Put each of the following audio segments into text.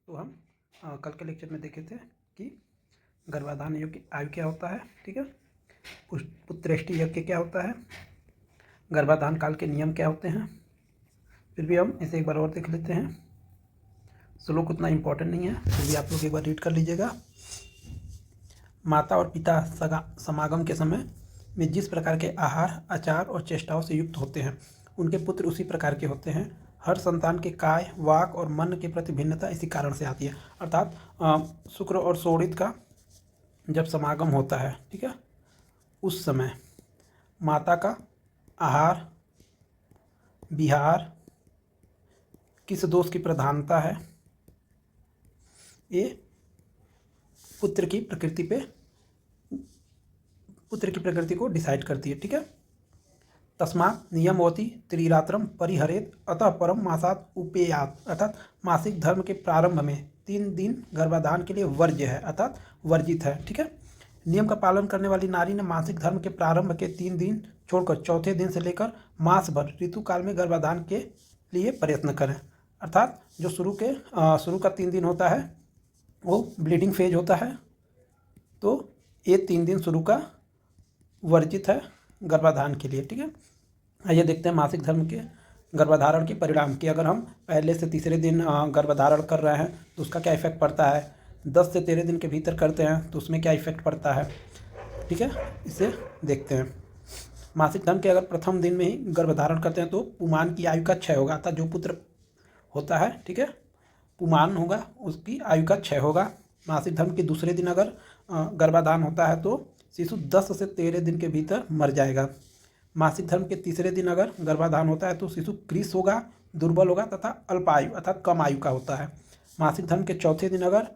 तो हम कल के लेक्चर में देखे थे कि गर्भाधान योग्य आयु क्या होता है, ठीक है। पुत्रेष्टि यज्ञ क्या होता है, गर्भाधान काल के नियम क्या होते हैं। फिर भी हम इसे एक बार और देख लेते हैं। श्लोक उतना इम्पोर्टेंट नहीं है, फिर भी आप लोग एक बार रीड कर लीजिएगा। माता और पिता समागम के समय में जिस प्रकार के आहार, आचार और चेष्टाओं से युक्त होते हैं, उनके पुत्र उसी प्रकार के होते हैं। हर संतान के काय, वाक और मन के प्रति भिन्नता इसी कारण से आती है। अर्थात शुक्र और शोणित का जब समागम होता है, ठीक है, उस समय माता का आहार, विहार, किस दोष की प्रधानता है, ये पुत्र की प्रकृति को डिसाइड करती है, ठीक है। तस्मात् नियमवती त्रिरात्रम परिहरेत अतः परम मासात उपेयात, अर्थात मासिक धर्म के प्रारंभ में 3 दिन गर्भाधान के लिए वर्ज्य है, अर्थात वर्जित है, ठीक है। नियम का पालन करने वाली नारी ने मासिक धर्म के प्रारंभ के 3 दिन छोड़कर चौथे दिन से लेकर मास भर ऋतु काल में गर्भाधान के लिए प्रयत्न करें। अर्थात जो शुरू का 3 दिन होता है वो ब्लीडिंग फेज होता है, तो ये 3 दिन शुरू का वर्जित है गर्भाधान के लिए, ठीक है। आइए देखते हैं मासिक धर्म के गर्भधारण के परिणाम कि अगर हम पहले से तीसरे दिन गर्भधारण कर रहे हैं तो उसका क्या इफेक्ट पड़ता है, 10 से 13 दिन के भीतर करते हैं तो उसमें क्या इफेक्ट पड़ता है, ठीक है। इसे देखते हैं। मासिक धर्म के अगर प्रथम दिन में ही गर्भधारण करते हैं तो पुमान की आयु का क्षय होगा, अर्थात जो पुत्र होता है, ठीक है, पुमान होगा, उसकी आयु का क्षय होगा। मासिक धर्म के दूसरे दिन अगर गर्भाधान होता है तो शिशु 10 से 13 दिन के भीतर मर जाएगा। मासिक धर्म के तीसरे दिन अगर गर्भाधान होता है तो शिशु कृश होगा, दुर्बल होगा तथा अल्पायु अर्थात कम आयु का होता है। मासिक धर्म के चौथे दिन अगर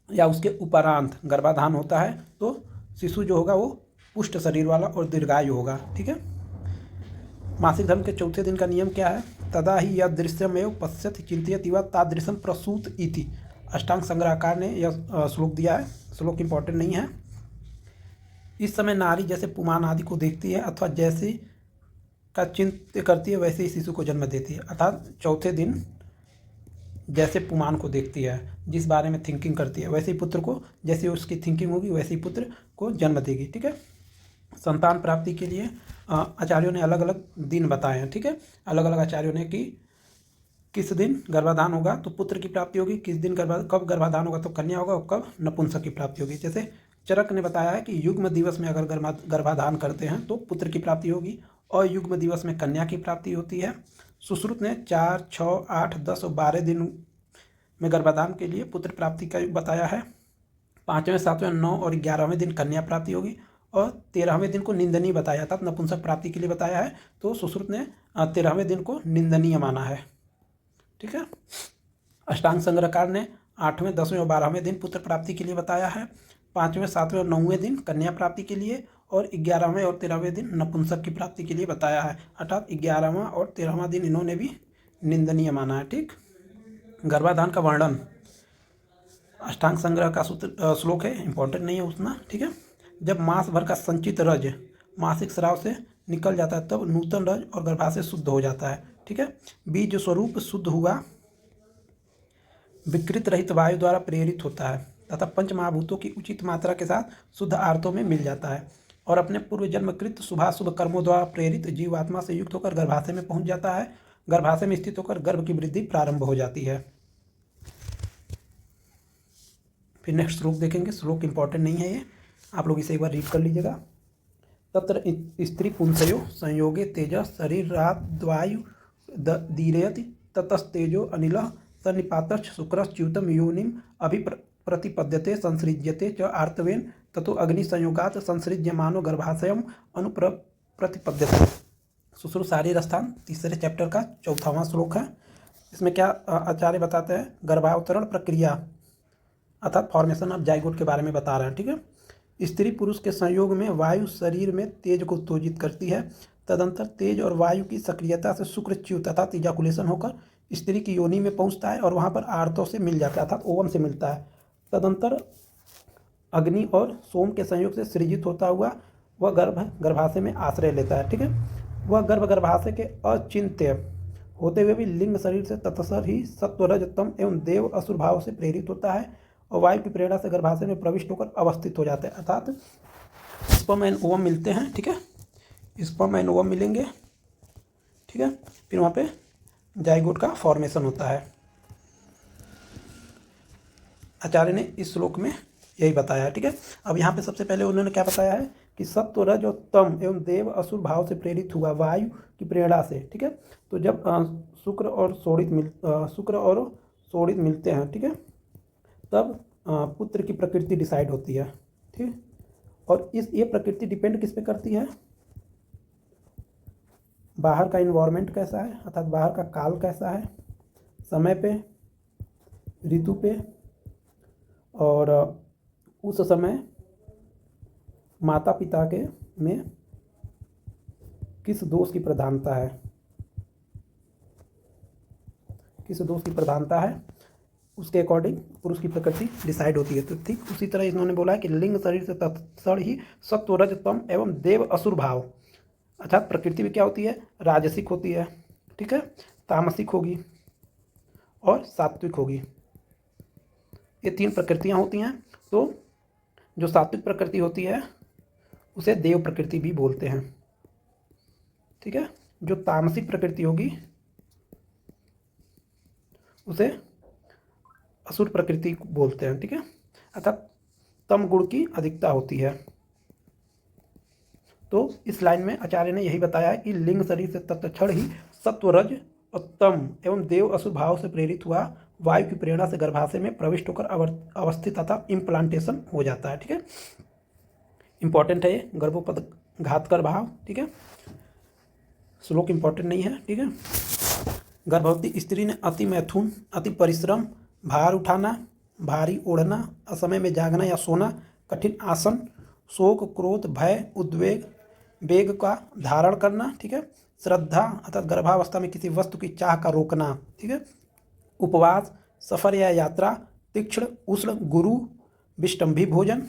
या उसके उपरांत गर्भाधान होता है तो शिशु जो होगा वो पुष्ट शरीर वाला और दीर्घायु होगा, ठीक है। मासिक धर्म के चौथे दिन का नियम क्या है, तदा ही यह दृश्यमेव पश्यति चिंतयति व तादृशम प्रसूत इति। अष्टांग संग्रहकार ने यह श्लोक दिया है, श्लोक इम्पोर्टेंट नहीं है। इस समय नारी जैसे पुमान आदि को देखती है अथवा जैसे का चिंत्य करती है वैसे ही शिशु को जन्म देती है। अर्थात चौथे दिन जैसे पुमान को देखती है, जिस बारे में थिंकिंग करती है, वैसे ही पुत्र को, जैसे उसकी थिंकिंग होगी वैसे ही पुत्र को जन्म देगी, ठीक है। संतान प्राप्ति के लिए आचार्यों ने अलग अलग दिन बताए हैं, ठीक है। अलग अलग आचार्यों ने कि किस दिन गर्भाधान होगा तो पुत्र की प्राप्ति होगी, किस दिन कब गर्भाधान होगा तो कन्या होगा और कब नपुंसक की प्राप्ति होगी। जैसे चरक ने बताया है कि युग्म दिवस में अगर गर्भाधान करते हैं तो पुत्र की प्राप्ति होगी और युग्म दिवस में कन्या की प्राप्ति होती है। सुश्रुत ने 4, 6, 8, 10 और 12 दिन में गर्भाधान के लिए पुत्र प्राप्ति का बताया है। 5वें, 7वें, 9 और 11वें दिन कन्या प्राप्ति होगी और 13वें दिन को निंदनीय बताया था, नपुंसक प्राप्ति के लिए बताया है। तो सुश्रुत ने 13वें दिन को निंदनीय माना है, ठीक है। अष्टांग संग्रहकार ने 8वें, 10वें और 12वें दिन पुत्र प्राप्ति के लिए बताया है। 5वें, 7वें और 9वें दिन कन्या प्राप्ति के लिए और 11वें और 13वें दिन नपुंसक की प्राप्ति के लिए बताया है। अर्थात 11वां और 13वां दिन इन्होंने भी निंदनीय माना है, ठीक। गर्भाधान का वर्णन अष्टांग संग्रह का श्लोक है, इंपॉर्टेंट नहीं है उतना, ठीक है। जब मास भर का संचित रज मासिक स्राव से निकल जाता है तब नूतन रज और गर्भाशय शुद्ध हो जाता है, ठीक है। बीज स्वरूप शुद्ध हुआ विकृत रहित वायु द्वारा प्रेरित होता है तथा पंच महाभूतों की उचित मात्रा के साथ शुद्ध आर्तों में मिल जाता है और अपने पूर्व जन्मकृत शुभाशुभ कर्मों द्वारा प्रेरित जीवात्मा से युक्त होकर गर्भाशय में पहुंच जाता है। गर्भाशय में स्थित होकर गर्भ की वृद्धि प्रारंभ हो जाती है। फिर नेक्स्ट श्लोक देखेंगे, श्लोक इंपॉर्टेंट नहीं है ये, आप लोग इसे एक बार रीड कर लीजिएगा। तत्र स्त्री पुंसयो संयोगे तेज शरीराद्वायु दीरयति ततस्तेजो अनिल सन्निपातश्च शुक्रश्च्युतम योनिम प्रतिपद्यते संसृज्यते च आर्तवेन ततो अग्नि संयोगात संसृज्यमानो गर्भाशयम प्रतिपद्यते। सुश्रुत शारीर स्थान तीसरे चैप्टर का 4वां श्लोक है। इसमें क्या आचार्य बताते हैं, गर्भावतरण प्रक्रिया अर्थात फॉर्मेशन ऑफ जाइगोट के बारे में बता रहे हैं, ठीक है। स्त्री पुरुष के संयोग में वायु शरीर में तेज को उत्तेजित करती है। तदंतर तेज और वायु की सक्रियता से शुक्रच्युत अर्थात इजाकुलेशन होकर स्त्री की योनि में पहुंचता है और वहां पर आर्तों से मिल जाता है अर्थात ओवम से मिलता है। तदंतर अग्नि और सोम के संयोग से सृजित होता हुआ वह गर्भाशय में आश्रय लेता है, ठीक है। वह गर्भाशय के अचिंत्य होते हुए भी लिंग शरीर से तत्सर ही सत्व रज तम एवं देव असुर भाव से प्रेरित होता है और वायु की प्रेरणा से गर्भाशय में प्रविष्ट होकर अवस्थित हो जाता है। अर्थात स्पर्म एंड ओवम मिलते हैं, ठीक है, स्पर्म एंड ओवम मिलेंगे, ठीक है, फिर वहाँ पे जाइगोट का फॉर्मेशन होता है। आचार्य ने इस श्लोक में यही बताया है, ठीक है। अब यहाँ पे सबसे पहले उन्होंने क्या बताया है कि सत्व रज और तम एवं देव असुर भाव से प्रेरित हुआ वायु की प्रेरणा से, ठीक है। तो जब शुक्र और शोणित मिलते हैं, ठीक है, तब पुत्र की प्रकृति डिसाइड होती है, ठीक। और ये प्रकृति डिपेंड किस पे करती है? बाहर का इन्वायरमेंट कैसा है, अर्थात बाहर का काल कैसा है, समय पे, ऋतु पे, और उस समय माता पिता के में किस दोष की प्रधानता है, उसके अकॉर्डिंग पुरुष की प्रकृति डिसाइड होती है। तो ठीक उसी तरह इन्होंने बोला है कि लिंग शरीर से तत्सर ही सत्व रज तम एवं देव असुर भाव, अर्थात प्रकृति में क्या होती है? राजसिक होती है, ठीक है, तामसिक होगी और सात्विक होगी। ये 3 प्रकृतियाँ होती हैं। तो जो सात्विक प्रकृति होती है उसे देव प्रकृति भी बोलते हैं, ठीक है। जो तामसिक प्रकृति होगी उसे असुर प्रकृति बोलते हैं, ठीक है, अर्थात तम गुण की अधिकता होती है। तो इस लाइन में आचार्य ने यही बताया है कि लिंग शरीर से तत्क्षण ही सत्व रज और तम एवं देव असुर भाव से प्रेरित हुआ वायु की प्रेरणा से गर्भाशय में प्रविष्ट होकर अवस्थित तथा इम्प्लांटेशन हो जाता है, ठीक है। इंपॉर्टेंट है ये गर्भोपद घातकर भाव, ठीक है, श्लोक इंपॉर्टेंट नहीं है, ठीक है। गर्भवती स्त्री ने अति मैथुन, अति परिश्रम, भार उठाना, भारी ओढ़ना, असमय में जागना या सोना, कठिन आसन, शोक, क्रोध, भय, उद्वेग, वेग का धारण करना, ठीक है, श्रद्धा अर्थात गर्भावस्था में किसी वस्तु की चाह का रोकना, ठीक है, उपवास, सफर या यात्रा, तीक्ष्ण उष्ण गुरु, विष्टंभी भोजन,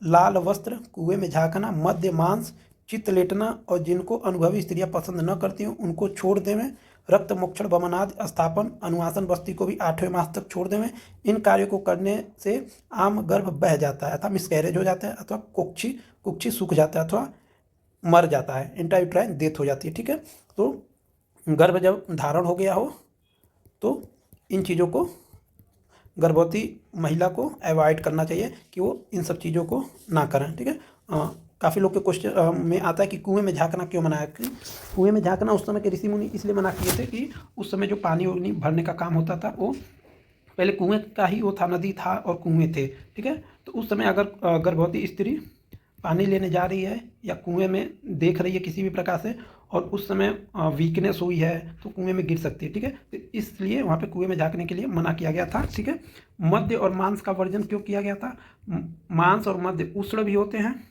लाल वस्त्र, कुएं में झांकना, मध्य मांस, चित्त लेटना और जिनको अनुभवी स्त्रियां पसंद न करती हूँ उनको छोड़ देवें, रक्त मोक्षण वमनादि स्थापन, अनुवासन बस्ती को भी 8वें मास तक छोड़ देवें। इन कार्यों को करने से आम गर्भ बह जाता है अथवा मिसकैरेज हो जाता है अथवा कुक्षी सूख जाता है अथवा मर जाता है, इंट्रायूट्राइन डेथ हो जाती है, ठीक है। तो गर्भ जब धारण हो गया हो तो इन चीज़ों को गर्भवती महिला को अवॉइड करना चाहिए कि वो इन सब चीज़ों को ना करें, ठीक है। काफ़ी लोग के क्वेश्चन में आता है कि कुएं में झांकना क्यों मना है? कुएं में झांकना उस समय के ऋषि मुनि इसलिए मना किए थे कि उस समय जो पानी वानी भरने का काम होता था वो पहले कुएं का ही वो था, नदी था और कुएं थे, ठीक है। तो उस समय अगर गर्भवती स्त्री पानी लेने जा रही है या कुएं में देख रही है किसी भी प्रकार से और उस समय वीकनेस हुई है तो कुएं में गिर सकती है, ठीक है। तो इसलिए वहाँ पे कुएं में झांकने के लिए मना किया गया था, ठीक है। मद्य और मांस का वर्जन क्यों किया गया था? मांस और मद्य उष्ण भी होते हैं,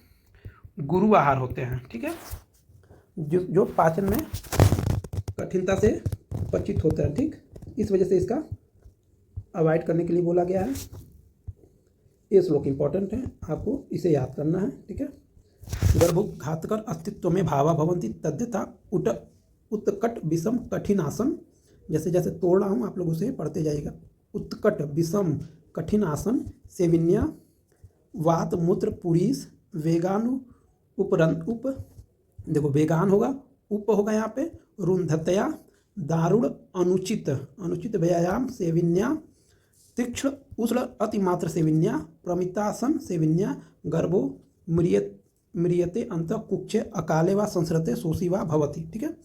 गुरु आहार होते हैं, ठीक है, जो पाचन में कठिनता से पचित होते हैं, ठीक। इस वजह से इसका अवॉइड करने के लिए बोला गया है। ये श्लोक इंपॉर्टेंट है, आपको इसे याद करना है, ठीक है। गर्भोघातकर अस्तित्व में भावा भवंती तद्यथा उत्कट विषम कठिन आसन, जैसे जैसे तोड़ रहा हूँ आप लोग उसे पढ़ते जाइएगा। उत्कट विषम कठिन आसन, सेविन्या, वात मूत्र पुरीस, वेगानु देखो वेगान होगा, उप होगा यहाँ पे, रुंधतया, दारुण अनुचित व्यायाम सेविन्या, तीक्ष्ण उष्ण अतिमात्र सेविन्या, प्रमितासन सेविन्या, गर्भो म्रियते अंत कुक्षे अकाले व संसरते शोषी व भवती, ठीक है।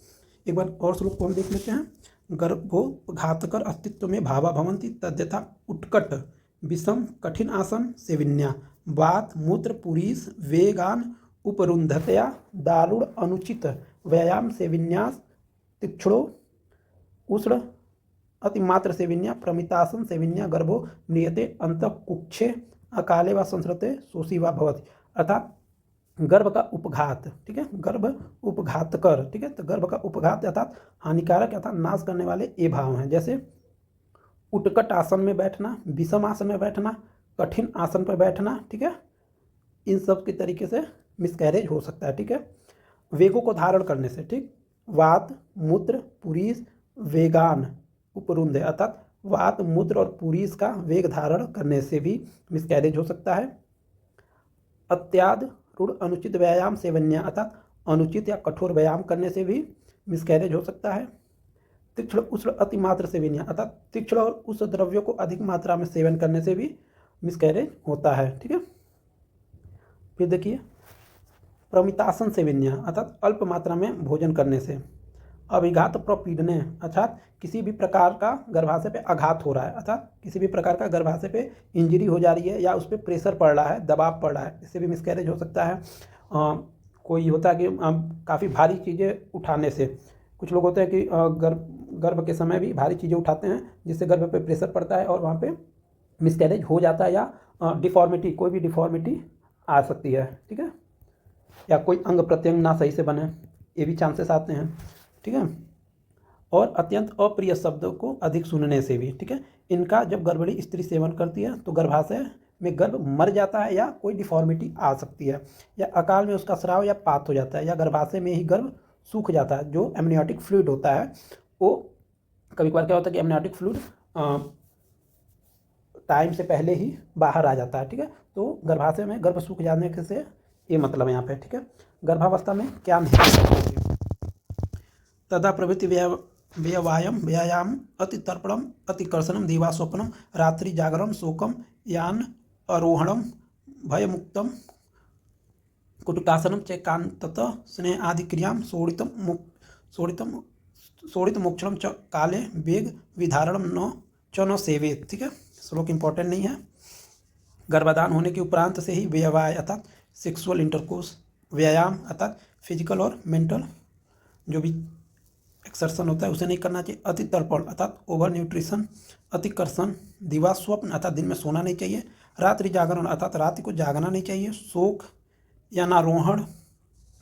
एक बार और श्लोक को हम देख लेते हैं। गर्भोघातकर अस्तित्व में भावा भवंती तद्यथा उत्कट विषम कठिन आसन सेविन्या, वात मूत्र पुरीस, वेगान उपरुंधतया, दारुण अनुचित व्यायाम सेविन्यास, तीक्ष्णो उष्ण अतिमात्र सेविन्या, प्रमितासन सेविन्या, गर्भो म्रियते अंत कुक्षे अकाले व संसरते शोषी व भवति, अर्थात गर्भ का उपघात, ठीक है, गर्भ उपघात कर, ठीक है। तो गर्भ का उपघात अर्थात हानिकारक अर्थात नाश करने वाले ये भाव हैं, जैसे उत्कट आसन में बैठना, विषम आसन में बैठना, कठिन आसन पर बैठना, ठीक है। इन सब के तरीके से मिसकैरेज हो सकता है, ठीक है। वेगों को धारण करने से, ठीक, वात मूत्र पुरीस वेगान उपरुंध अर्थात वात मूत्र और पुरीस का वेग धारण करने से भी मिसकैरेज हो सकता है। अत्याद रूढ़ अनुचित व्यायाम सेवन्या अर्थात अनुचित या कठोर व्यायाम करने से भी मिसकैरेज हो सकता है। तीक्ष्ण उष्ण अतिमात्र सेवनिया अर्थात तीक्ष्ण और उष्ण द्रव्यों को अधिक मात्रा में सेवन करने से भी मिसकैरेज होता है। ठीक है, फिर देखिए प्रमितासन सेवनिया अर्थात अल्प मात्रा में भोजन करने से। अभिघात प्रपीडने अर्थात किसी भी प्रकार का गर्भाशय पे आघात हो रहा है अर्थात किसी भी प्रकार का गर्भाशय पे इंजरी हो जा रही है या उस पर प्रेशर पड़ रहा है, दबाव पड़ रहा है, इससे भी मिसकैरेज हो सकता है। कोई होता है कि काफ़ी भारी चीज़ें उठाने से, कुछ लोग होते हैं कि गर्भ के समय भी भारी चीज़ें उठाते हैं जिससे गर्भ पे प्रेशर पड़ता है और वहाँ पे मिसकैरेज हो जाता है, या डिफॉर्मिटी, कोई भी डिफॉर्मिटी आ सकती है। ठीक है, या कोई अंग प्रत्यंग ना सही से बने, ये भी चांसेस आते हैं। ठीक है, और अत्यंत अप्रिय शब्दों को अधिक सुनने से भी। ठीक है, इनका जब गर्भिणी स्त्री सेवन करती है तो गर्भाशय में गर्भ मर जाता है या कोई डिफॉर्मिटी आ सकती है, या अकाल में उसका स्राव या पात हो जाता है, या गर्भाशय में ही गर्भ सूख जाता है। जो एमनियोटिक फ्लूइड होता है वो कभी कभार क्या होता है कि एमनियोटिक फ्लूइड टाइम से पहले ही बाहर आ जाता है। ठीक है, तो गर्भाशय में गर्भ सूख जाने से ये मतलब है यहाँ पे। ठीक है, गर्भावस्था में क्या नहीं करना चाहिए। तदा प्रभृति व्यायाम अति तर्पणम अतिकर्षणम दिवास्वप्नम रात्रि जागरणम शोकम यान आरोहणम भयमुक्तम कुटुकासनम चैकांतत स्नेह आदि क्रियाम शोड़ित मोक्षणम च काले वेग विधारणम न सेवेत। ठीक है, श्लोक इंपॉर्टेंट नहीं है। गर्भाधान होने के उपरांत से ही व्यवहार अर्थात सेक्सुअल इंटरकोर्स, व्यायाम अर्थात फिजिकल और मेंटल जो भी एक्सर्सन होता है उसे नहीं करना चाहिए। अति तर्पण अर्थात ओवर न्यूट्रिशन, अतिकर्षण, दिवा स्वप्न अर्थात दिन में सोना नहीं चाहिए, रात्रि जागरण अर्थात रात्रि को जागना नहीं चाहिए, शोक या नारोहण,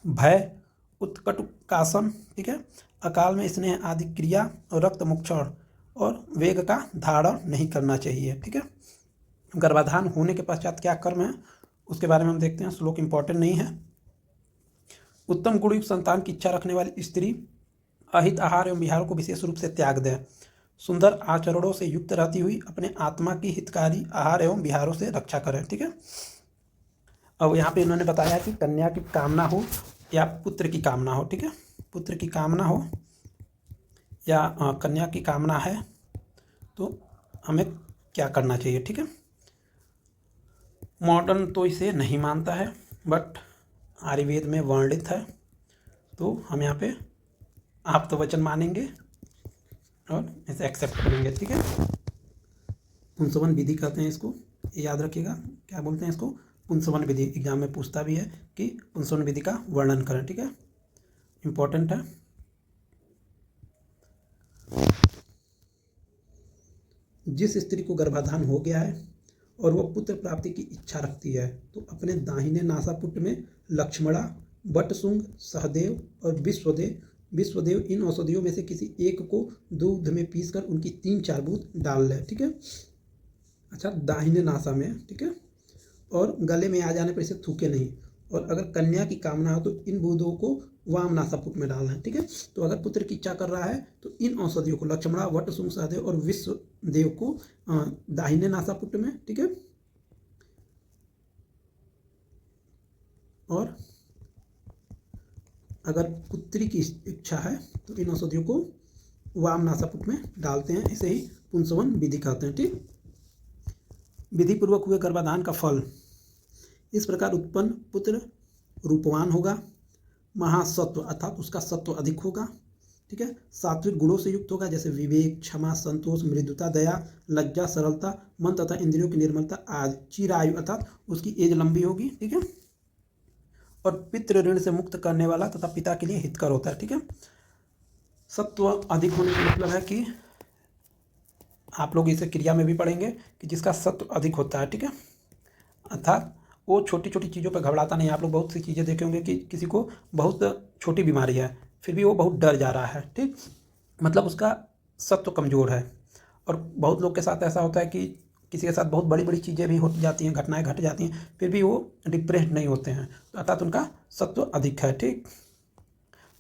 भय, उत्कटुकासन। ठीक है, अकाल में स्नेह आदि क्रिया और रक्त मोक्षण और वेग का धारण नहीं करना चाहिए। ठीक है, गर्भाधान होने के पश्चात क्या कर्म है उसके बारे में हम देखते हैं, श्लोक इंपॉर्टेंट नहीं है। उत्तम गुणयुक्त संतान की इच्छा रखने वाली स्त्री अहित आहार एवं विहारों को विशेष रूप से त्याग दें, सुंदर आचरणों से युक्त रहती हुई अपने आत्मा की हितकारी आहार एवं विहारों से रक्षा करें। ठीक है, अब यहाँ पे इन्होंने बताया कि कन्या की कामना हो या पुत्र की कामना हो। ठीक है, पुत्र की कामना हो या कन्या की कामना है तो हमें क्या करना चाहिए। ठीक है, मॉडर्न तो इसे नहीं मानता है बट आयुर्वेद में वर्णित है, तो हम यहाँ पे आप तो वचन मानेंगे और इसे एक्सेप्ट करेंगे। ठीक है, पुंसवन विधि कहते हैं इसको, याद रखिएगा क्या बोलते हैं इसको, पुंसवन विधि। एग्जाम में पूछता भी है कि पुंसवन विधि का वर्णन करें। ठीक है, इम्पोर्टेंट है। जिस स्त्री को गर्भाधान हो गया है और वह पुत्र प्राप्ति की इच्छा रखती है तो अपने दाहिने नासापुट में लक्ष्मणा, बटसुंग, सहदेव और विश्वदेव इन औषधियों में से किसी एक को दूध में पीसकर उनकी 3-4 बूंद डाल लें। ठीक है, अच्छा दाहिने नासा में। ठीक है, और गले में आ जाने पर इसे थूके नहीं, और अगर कन्या की कामना हो तो इन बूंदों को वाम नासापुट में डालना है। ठीक है, तो अगर पुत्र की इच्छा कर रहा है तो इन औषधियों को लक्ष्मणा, वटसुंग, सहदेव और विश्वदेव को दाहिने नासापुट में। ठीक है, और अगर पुत्री की इच्छा है तो इन औषधियों को वाम नासापुट में डालते हैं, इसे ही पुंसवन विधि कहते हैं। ठीक, विधि पूर्वक हुए गर्भाधान का फल इस प्रकार उत्पन्न पुत्र रूपवान होगा, महासत्व अर्थात उसका सत्व अधिक होगा। ठीक है, सात्विक गुणों से युक्त होगा जैसे विवेक, क्षमा, संतोष, मृदुता, दया, लज्जा, सरलता, मन तथा इंद्रियों की निर्मलता आदि। चिरायु अर्थात उसकी एज लंबी होगी। ठीक है, और पितृ ऋण से मुक्त करने वाला तथा पिता के लिए हितकर होता है। ठीक है, सत्व अधिक होने का मतलब है कि आप लोग इसे क्रिया में भी पढ़ेंगे कि जिसका सत्व अधिक होता है। ठीक है, अर्थात वो छोटी छोटी चीज़ों पर घबराता नहीं। आप लोग बहुत सी चीज़ें देखे होंगे कि किसी को बहुत छोटी बीमारी है फिर भी वो बहुत डर जा रहा है। ठीक, मतलब उसका सत्व कमज़ोर है। और बहुत लोग के साथ ऐसा होता है कि किसी के साथ बहुत बड़ी बड़ी चीज़ें भी हो जाती हैं, घटनाएं घट जाती हैं, फिर भी वो डिप्रेस्ड नहीं होते हैं, तो अर्थात उनका सत्व अधिक है। ठीक,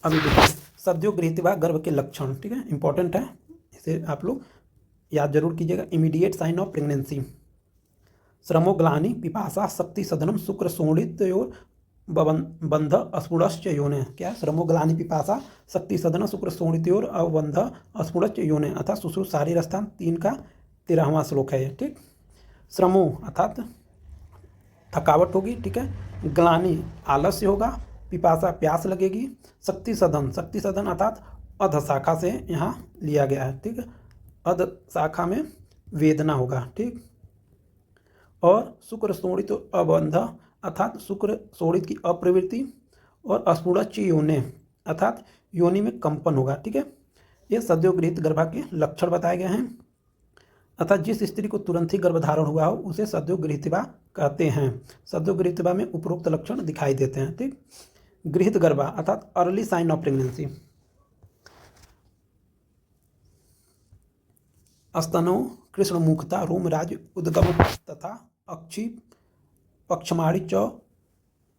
अभी देखिए सद्योगृहीतवा गर्भ के लक्षण, ठीक है, इंपॉर्टेंट है, इसे आप लोग याद जरूर कीजिएगा। इमीडिएट साइन ऑफ प्रेगनेंसी, श्रमोग्लानि पिपासा शक्ति सदनम शुक्र शोणितयोर बंध अस्फुड़श्च योने। क्या श्रमोग्लानि पिपासा शक्ति सदन शुक्र शोणितयोर अवबंध अस्फुड़श्च योने अर्थात सुश्रुत शारीर स्थान 3 का 13वां श्लोक है। ठीक, श्रमो अर्थात थकावट होगी, ठीक है, ग्लानि आलस्य होगा, पिपासा प्यास लगेगी, शक्ति सदन अर्थात अध शाखा से यहाँ लिया गया है, ठीक है, अध शाखा में वेदना होगा, ठीक, और शुक्र शोणित अबंध अर्थात शुक्र शोणित की अप्रवृत्ति और अस्फुड़च्च योने अर्थात योनि में कंपन होगा, ठीक है। ये सद्योगृहीत गर्भा के लक्षण बताए गए हैं, अर्थात जिस स्त्री को तुरंत ही गर्भधारण हुआ हो उसे सद्योगृहीतवा कहते हैं। सद्योगृहीतवा में उपरोक्त लक्षण दिखाई देते हैं, ठीक। गृहीत गर्भा अर्थात अर्ली साइन ऑफ प्रेगनेंसी, स्तनों कृष्णमुखता रोमराज उद्गम तथा अक्षि पक्षमाणि च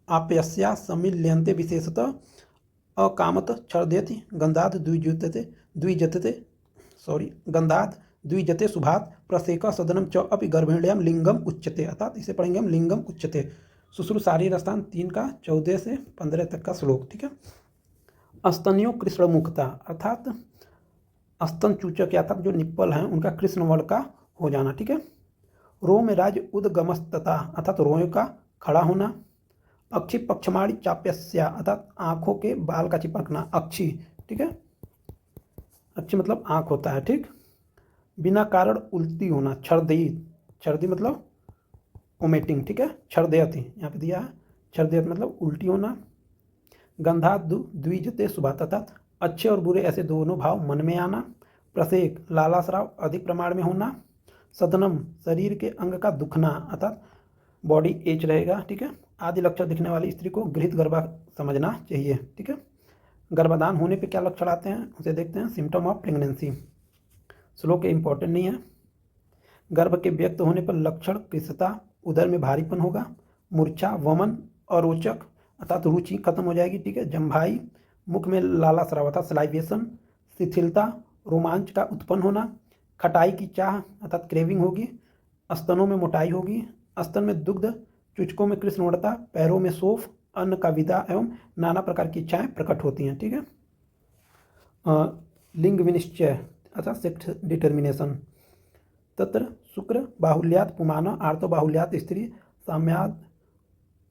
आप्यस्या सम्मिल्यन्ते विशेषतः अकामत छर्दयति गन्धात् द्विजते शुभात् प्रसेक सदनम च अपि गर्भिण्याम लिंगम उच्यते अर्थात इसे पढ़ेंगे हम लिंगम उच्यते। सुश्रुत शारीर स्थान 3 का 14 से 15 तक का श्लोक, ठीक है। स्तनियों कृष्णमुखता अर्थात स्तन चूचक अर्थात जो निप्पल हैं उनका कृष्ण वर्ण का हो जाना, ठीक है। रोमराज उद्गमस्तता अर्थात रोयों का खड़ा होना, अक्षि पक्षमाणि चाप्यस्या अर्थात आँखों के बाल का चिपकना, अक्षि, ठीक है, अक्षि मतलब आँख होता है, ठीक। बिना कारण उल्टी होना, छर्दी मतलब वोमिटिंग, ठीक है, छर्दयति यहाँ पे दिया है, छर्दयत मतलब उल्टी होना। गंधात् द्विजते शुभात् अर्थात अच्छे और बुरे ऐसे दोनों भाव मन में आना। प्रसेक लालास्राव अधिक प्रमाण में होना। सदनम शरीर के अंग का दुखना अर्थात बॉडी एच रहेगा, ठीक है, आदि लक्षण दिखने वाली स्त्री को गृहीत गर्भा समझना चाहिए, ठीक है। गर्भाधान होने पे क्या लक्षण आते हैं उसे देखते हैं। सिम्टम ऑफ प्रेगनेंसी, श्लोक इंपॉर्टेंट नहीं है। गर्भ के व्यक्त होने पर लक्षण कृशता, उदर में भारीपन होगा, मूर्छा, वमन, अरोचक अर्थात रुचि खत्म हो जाएगी, ठीक है, जम्भाई, मुख में लालास्राव अर्थात सलाइवेशन, शिथिलता, रोमांच का उत्पन्न होना, खटाई की चाह अर्थात क्रेविंग होगी, स्तनों में मोटाई होगी, स्तन में दुग्ध, चुचकों में कृष्णवर्णता, पैरों में शोफ, अन्न का विदा एवं नाना प्रकार की इच्छाएं प्रकट होती हैं, ठीक है। लिंग विनिश्चय अर्थात सेक्स डिटर्मिनेशन, तत्र शुक्र बाहुल्यात पुमान आर्तो बाहुल्यात स्त्री साम्याद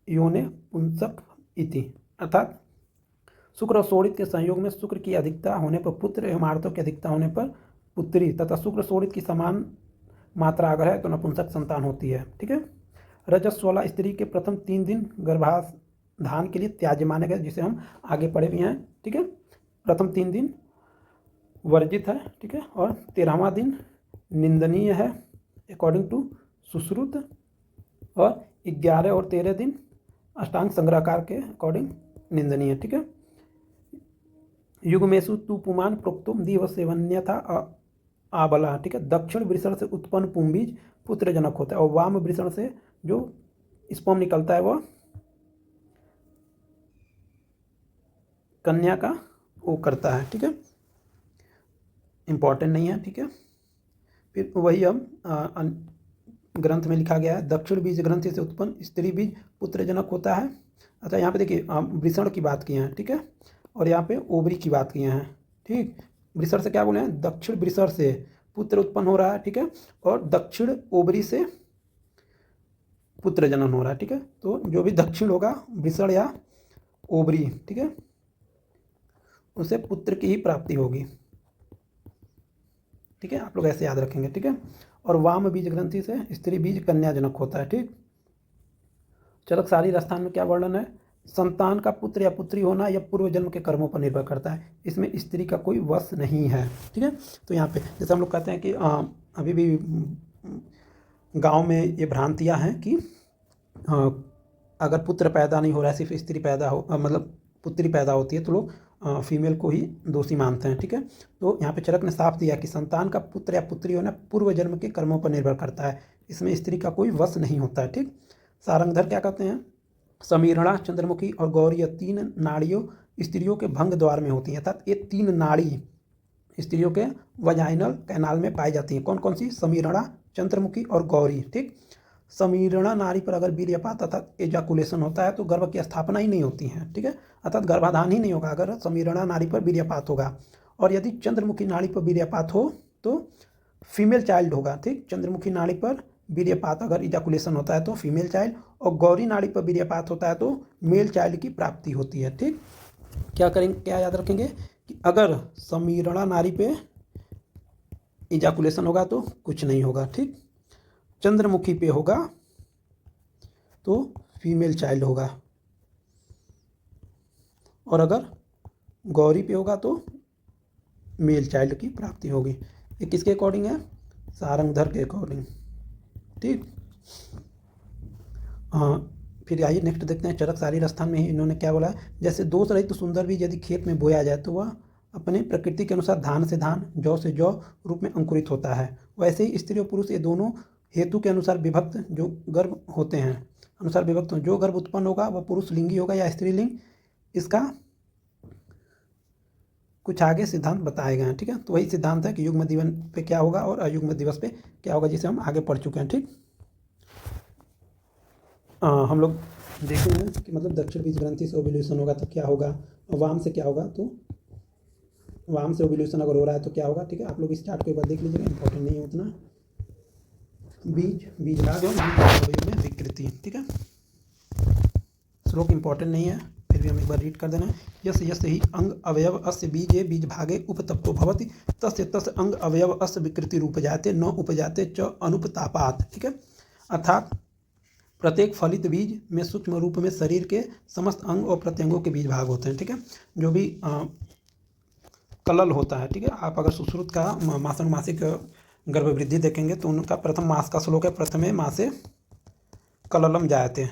योने पुंसक इति अर्थात शुक्र और शोणित के संयोग में शुक्र की अधिकता होने पर पुत्र एवं आर्तों की अधिकता होने पर पुत्री तथा शुक्र शोणित की समान मात्रा अगर है तो नपुंसक संतान होती है, ठीक है। रजस वाला स्त्री के प्रथम 3 दिन गर्भाधान के लिए त्याज्य माने गए, जिसे हम आगे पढ़े भी हैं, ठीक है। प्रथम 3 दिन वर्जित है, ठीक है, और 13वां दिन निंदनीय है अकॉर्डिंग टू सुश्रुत, और 11 और 13 दिन अष्टांग संग्रहकार के अकॉर्डिंग निंदनीय, ठीक है। युगमेशु तु पुमान प्रोक्तुम दिवसेवन्यथा आबला, ठीक है, दक्षिण वृषण से उत्पन्न पुंबीज पुत्रजनक होता है और वाम वृषण से जो स्पर्म निकलता है वह कन्या का वो करता है, ठीक है, इंपॉर्टेंट नहीं है, ठीक है। फिर वही हम ग्रंथ में लिखा गया है, दक्षिण बीज ग्रंथि से उत्पन्न स्त्री बीज पुत्रजनक होता है। अच्छा, यहाँ पे देखिए वृषण की बात किए हैं, ठीक है, और यहाँ पे ओवरी की बात किए हैं, ठीक। वृषण से क्या बोले हैं, दक्षिण वृषण से पुत्र उत्पन्न हो रहा है, ठीक है, और दक्षिण ओवरी से पुत्र जनन हो रहा है, ठीक है। तो जो भी दक्षिण होगा वृषण या ओवरी, ठीक है, उसे पुत्र की ही प्राप्ति होगी, ठीक है, आप लोग ऐसे याद रखेंगे, ठीक है। और वाम बीज ग्रंथि से स्त्री बीज कन्याजनक होता है, ठीक। चरक शारीर स्थान में क्या वर्णन है, संतान का पुत्र या पुत्री होना या पूर्व जन्म के कर्मों पर निर्भर करता है, इसमें स्त्री का कोई वश नहीं है, ठीक है। तो यहाँ पे जैसे हम लोग कहते हैं कि अभी भी गांव में ये भ्रांतियाँ हैं कि अगर पुत्र पैदा नहीं हो रहा है, सिर्फ स्त्री पैदा हो मतलब पुत्री पैदा होती है तो लोग फीमेल को ही दोषी मानते हैं, ठीक है। तो यहाँ पे चरक ने साफ दिया कि संतान का पुत्र या पुत्री होना पूर्व जन्म के कर्मों पर निर्भर करता है, इसमें स्त्री का कोई वश नहीं होता है, ठीक। सारंगधर क्या कहते हैं, समीरणा, चंद्रमुखी और गौरी 3 नाड़ियों स्त्रियों के भंग द्वार में होती हैं, अर्थात ये 3 नाड़ी स्त्रियों के वजाइनल कैनाल में पाई जाती हैं। कौन कौन सी? समीरणा, चंद्रमुखी और गौरी। ठीक, समीरणा नाड़ी पर अगर वीर्यपात अर्थात एजाकुलेशन होता है तो गर्भ की स्थापना ही नहीं होती है। ठीक है, अर्थात गर्भाधान ही नहीं होगा अगर समीरणा नाड़ी पर वीर्यपात होगा। और यदि चंद्रमुखी नाड़ी पर वीर्यपात हो तो फीमेल चाइल्ड होगा। ठीक, चंद्रमुखी नाड़ी पर वीर्यपात अगर इजाकुलेशन होता है तो फीमेल चाइल्ड, और गौरी नाड़ी पर वीर्यपात होता है तो मेल चाइल्ड की प्राप्ति होती है। ठीक, क्या करेंगे, क्या याद रखेंगे कि अगर समीरणा नाड़ी पे इजाकुलेशन होगा तो कुछ नहीं होगा। ठीक, चंद्रमुखी पे होगा तो फीमेल चाइल्ड होगा, और अगर गौरी पे होगा तो मेल चाइल्ड की प्राप्ति होगी। ये किसके अकॉर्डिंग है? सारंगधर के अकॉर्डिंग। ठीक, हाँ, फिर आइए नेक्स्ट देखते हैं। चरकसारी स्थान में ही इन्होंने क्या बोला है, जैसे दोष रहित तो सुंदर बीज यदि खेत में बोया जाए तो वह अपने प्रकृति के अनुसार धान से धान, जौ से जौ रूप में अंकुरित होता है। वैसे ही स्त्री और पुरुष ये दोनों हेतु के अनुसार विभक्त जो गर्भ होते हैं, अनुसार विभक्त जो गर्भ उत्पन्न होगा वह पुरुष लिंगी होगा या स्त्रीलिंग, इसका कुछ आगे सिद्धांत बताए गए हैं। ठीक है, तो वही सिद्धांत है कि युग्म दिवस पे क्या होगा और अयुग्म दिवस पे क्या होगा, जिसे हम आगे पढ़ चुके हैं। ठीक, हम लोग देखेंगे कि मतलब दक्षिण बीज ग्रंथि से ओव्यूलेशन होगा तो क्या होगा, और वाम से क्या होगा, तो वाम से ओव्यूलेशन अगर हो रहा है तो क्या होगा। ठीक है, आप लोग इस चार्ट को एक बार देख लीजिएगा, इंपॉर्टेंट नहीं है उतना। बीज भाग और अवयव में विकृति। ठीक है, श्लोक इंपॉर्टेंट नहीं है, फिर भी हम एक बार रीड कर देना। यस यस ही अंग अवयव अस्य बीजे बीज भागे उपतप्तो भवति तस्य तस्य अंग अवयव अस्य विकृति उपजाते न उपजाते च अनुपतापात। ठीक है, अर्थात प्रत्येक फलित बीज में सूक्ष्म रूप में शरीर के समस्त अंग और प्रत्यंगों के बीज भाग होते हैं। ठीक है, जो भी कलल होता है। ठीक है, आप अगर सुश्रुत का मासिक गर्भ वृद्धि देखेंगे तो उनका प्रथम मास का श्लोक है, प्रथमे मासे कललम जायते।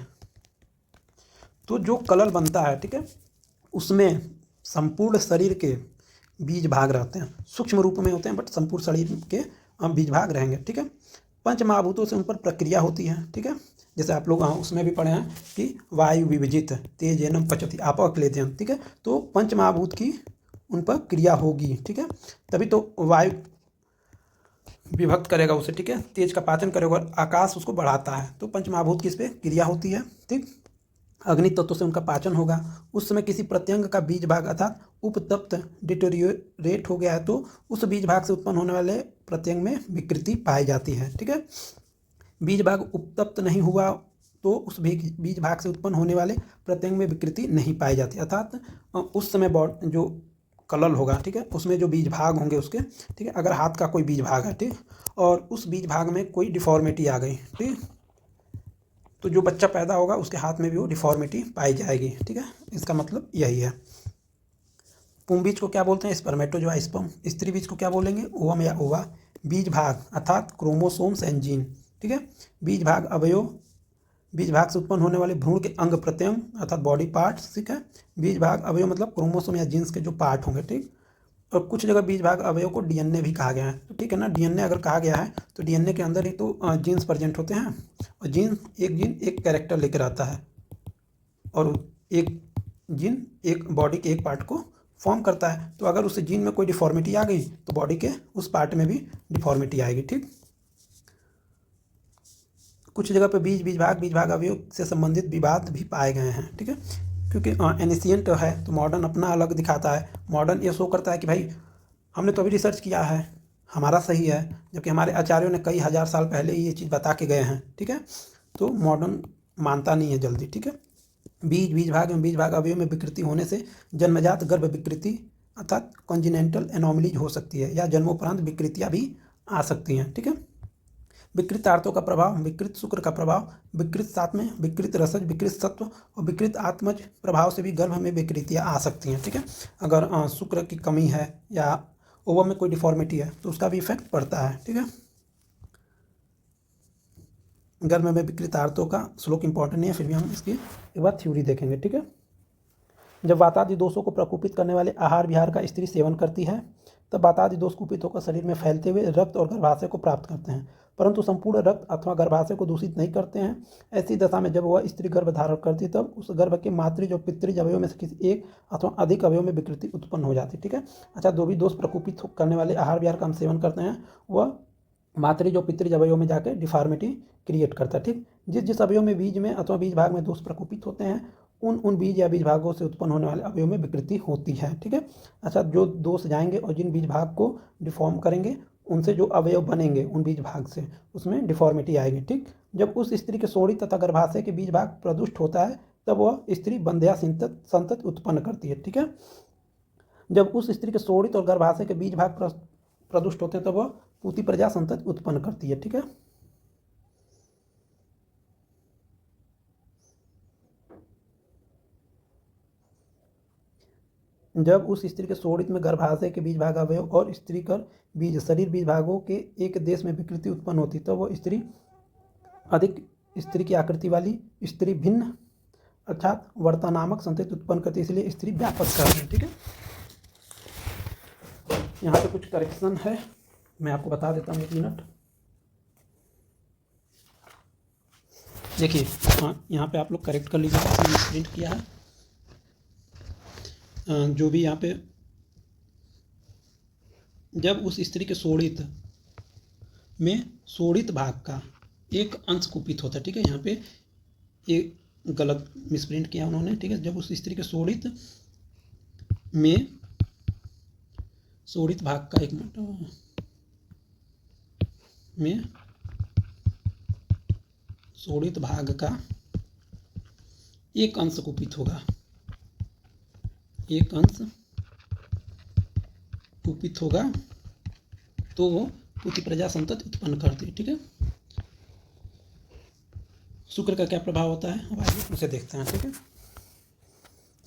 तो जो कलल बनता है, ठीक है, उसमें संपूर्ण शरीर के बीज भाग रहते हैं, सूक्ष्म रूप में होते हैं बट संपूर्ण शरीर के बीज भाग रहेंगे। ठीक है, पंच महाभूतों से उन पर प्रक्रिया होती है। ठीक है, जैसे आप लोग उसमें भी पढ़े हैं कि वायु विभजित तेजेनम पचति आपा क्लेदयन। ठीक है, तो पंच महाभूत की उन पर क्रिया होगी। ठीक है, तभी तो वायु विभक्त करेगा उसे। ठीक है, तेज का पाचन करेगा और आकाश उसको बढ़ाता है, तो पंच महाभूत की इस पर क्रिया होती है। ठीक, अग्नि तत्व से उनका पाचन होगा। उस समय किसी प्रत्यंग का बीज भाग अर्थात उपतप्त डिटोरिएट हो गया है तो उस बीज भाग से उत्पन्न होने वाले प्रत्यंग में विकृति पाई जाती है। ठीक है, बीज भाग उपतप्त नहीं हुआ तो उस बीज भाग से उत्पन्न होने वाले प्रत्यंग में विकृति नहीं पाई जाती, अर्थात उस समय जो कलल होगा, ठीक है, उसमें जो बीज भाग होंगे उसके, ठीक है, अगर हाथ का कोई बीज भाग है, ठीक, और उस बीज भाग में कोई डिफॉर्मिटी आ गई, ठीक, तो जो बच्चा पैदा होगा उसके हाथ में भी वो डिफॉर्मिटी पाई जाएगी। ठीक है, इसका मतलब यही है। पुंग बीज को क्या बोलते हैं? स्पर्मेटोजोआ। स्त्री बीज को क्या बोलेंगे? ओवम या ओवा। बीज भाग अर्थात क्रोमोसोम्स एंड जीन। ठीक है, बीज भाग अवयव, बीज भाग से उत्पन्न होने वाले भ्रूण के अंग प्रत्यंग अर्थात बॉडी पार्ट्स। ठीक है, बीज भाग अवयव मतलब क्रोमोसोम या जीन्स के जो पार्ट होंगे। ठीक, और कुछ जगह बीज भाग अवयव को डीएनए भी कहा गया है, तो ठीक है ना, डीएनए अगर कहा गया है तो डीएनए के अंदर ही तो जीन्स प्रेजेंट होते हैं, और जीन एक कैरेक्टर लेकर आता है, और एक जीन एक बॉडी के एक पार्ट को फॉर्म करता है। तो अगर उस जीन में कोई डिफॉर्मिटी आ गई तो बॉडी के उस पार्ट में भी डिफॉर्मिटी आएगी। ठीक, कुछ जगह पे बीज भाग अवयव से संबंधित विवाद भी पाए गए हैं। ठीक है, क्योंकि एनिशिएंट है तो मॉडर्न अपना अलग दिखाता है। मॉडर्न ये शो करता है कि भाई हमने तो अभी रिसर्च किया है, हमारा सही है, जबकि हमारे आचार्यों ने कई हज़ार साल पहले ही ये चीज़ बता के गए हैं। ठीक है, तो मॉडर्न मानता नहीं है जल्दी। ठीक है, बीज भाग अवयव में विकृति होने से जन्मजात गर्भ विकृति अर्थात कॉन्जिनेंटल एनोमलीज हो सकती है, या जन्मोपरांत विकृतियाँ भी आ सकती हैं। ठीक है, विकृत आर्तों का प्रभाव, विकृत शुक्र का प्रभाव, विकृत सात्मय, विकृत रसज, विकृत सत्व और विकृत आत्मज प्रभाव से भी गर्भ में विकृतियाँ आ सकती हैं। ठीक है, अगर शुक्र की कमी है या ओवम में कोई डिफॉर्मिटी है तो उसका भी इफेक्ट पड़ता है। ठीक है, गर्भ में विकृत आर्तों का श्लोक इंपॉर्टेंट नहीं है, फिर भी हम इसकी एक बार थ्योरी देखेंगे। ठीक है, जब वातादि दोषों को प्रकोपित करने वाले आहार विहार का स्त्री सेवन करती है तब वातादि दोष कुपित होकर शरीर में फैलते हुए रक्त और गर्भाशय को प्राप्त करते हैं, परंतु संपूर्ण रक्त अथवा गर्भाशय को दूषित नहीं करते हैं। ऐसी दशा में जब वह स्त्री गर्भ धारण करती तब उस गर्भ के मातृ जो पितृज अवयव में से किसी एक अथवा अधिक अवयव में विकृति उत्पन्न हो जाती है। ठीक है। अच्छा, जो भी दोष प्रकोपित करने वाले आहार विहार का हम सेवन करते हैं वह मातृ जो पितृज अवयव में जाकर डिफॉर्मिटी क्रिएट करता है। ठीक, जिस जिस अवयव में बीज में अथवा बीज भाग में दोष प्रकोपित होते हैं उन बीज या बीज भागों से उत्पन्न होने वाले अवयव में विकृति होती है। ठीक है। अच्छा, जो दोष जाएंगे और जिन बीज भाग को डिफॉर्म करेंगे उनसे जो अवयव बनेंगे उन बीज भाग से उसमें डिफॉर्मिटी आएगी। ठीक, जब उस स्त्री के सोड़ी तथा गर्भाशय के बीज भाग प्रदुष्ट होता है तब वह स्त्री बंध्या संतति उत्पन्न करती है। ठीक है। जब उस स्त्री के सोड़ित और गर्भाशय के बीज भाग प्रदुष्ट होते हैं तब वह पूती प्रजा संतति उत्पन्न करती है। ठीक है। जब उस स्त्री के शोणित में गर्भाशय के बीज भाग अवयव और स्त्री कर बीज शरीर बीज भागों के एक देश में विकृति उत्पन्न होती तो वह स्त्री अधिक स्त्री की आकृति वाली स्त्री भिन्न अर्थात वर्ता नामक संतति उत्पन्न करती, इसलिए स्त्री व्यापक कहते हैं। ठीक है। यहाँ पे कुछ करेक्शन है, मैं आपको बता देता हूँ, 1 मिनट। देखिए, हाँ, यहाँ पे आप लोग करेक्ट कर लीजिएगा, मैंने प्रिंट किया है। जो भी यहाँ पे जब उस स्त्री के शोणित में शोणित भाग का एक अंश कुपित होता है। ठीक है, यहाँ पे एक गलत मिसप्रिंट किया उन्होंने। ठीक है, जब उस स्त्री के शोणित में शोणित भाग का एक मिनट में शोणित भाग का एक अंश कुपित होगा, एक अंश कुपित होगा तो वो पूती प्रजा संतति उत्पन्न करती है। ठीक है। शुक्र का क्या प्रभाव होता है अब आइए उसे देखते हैं। ठीक है,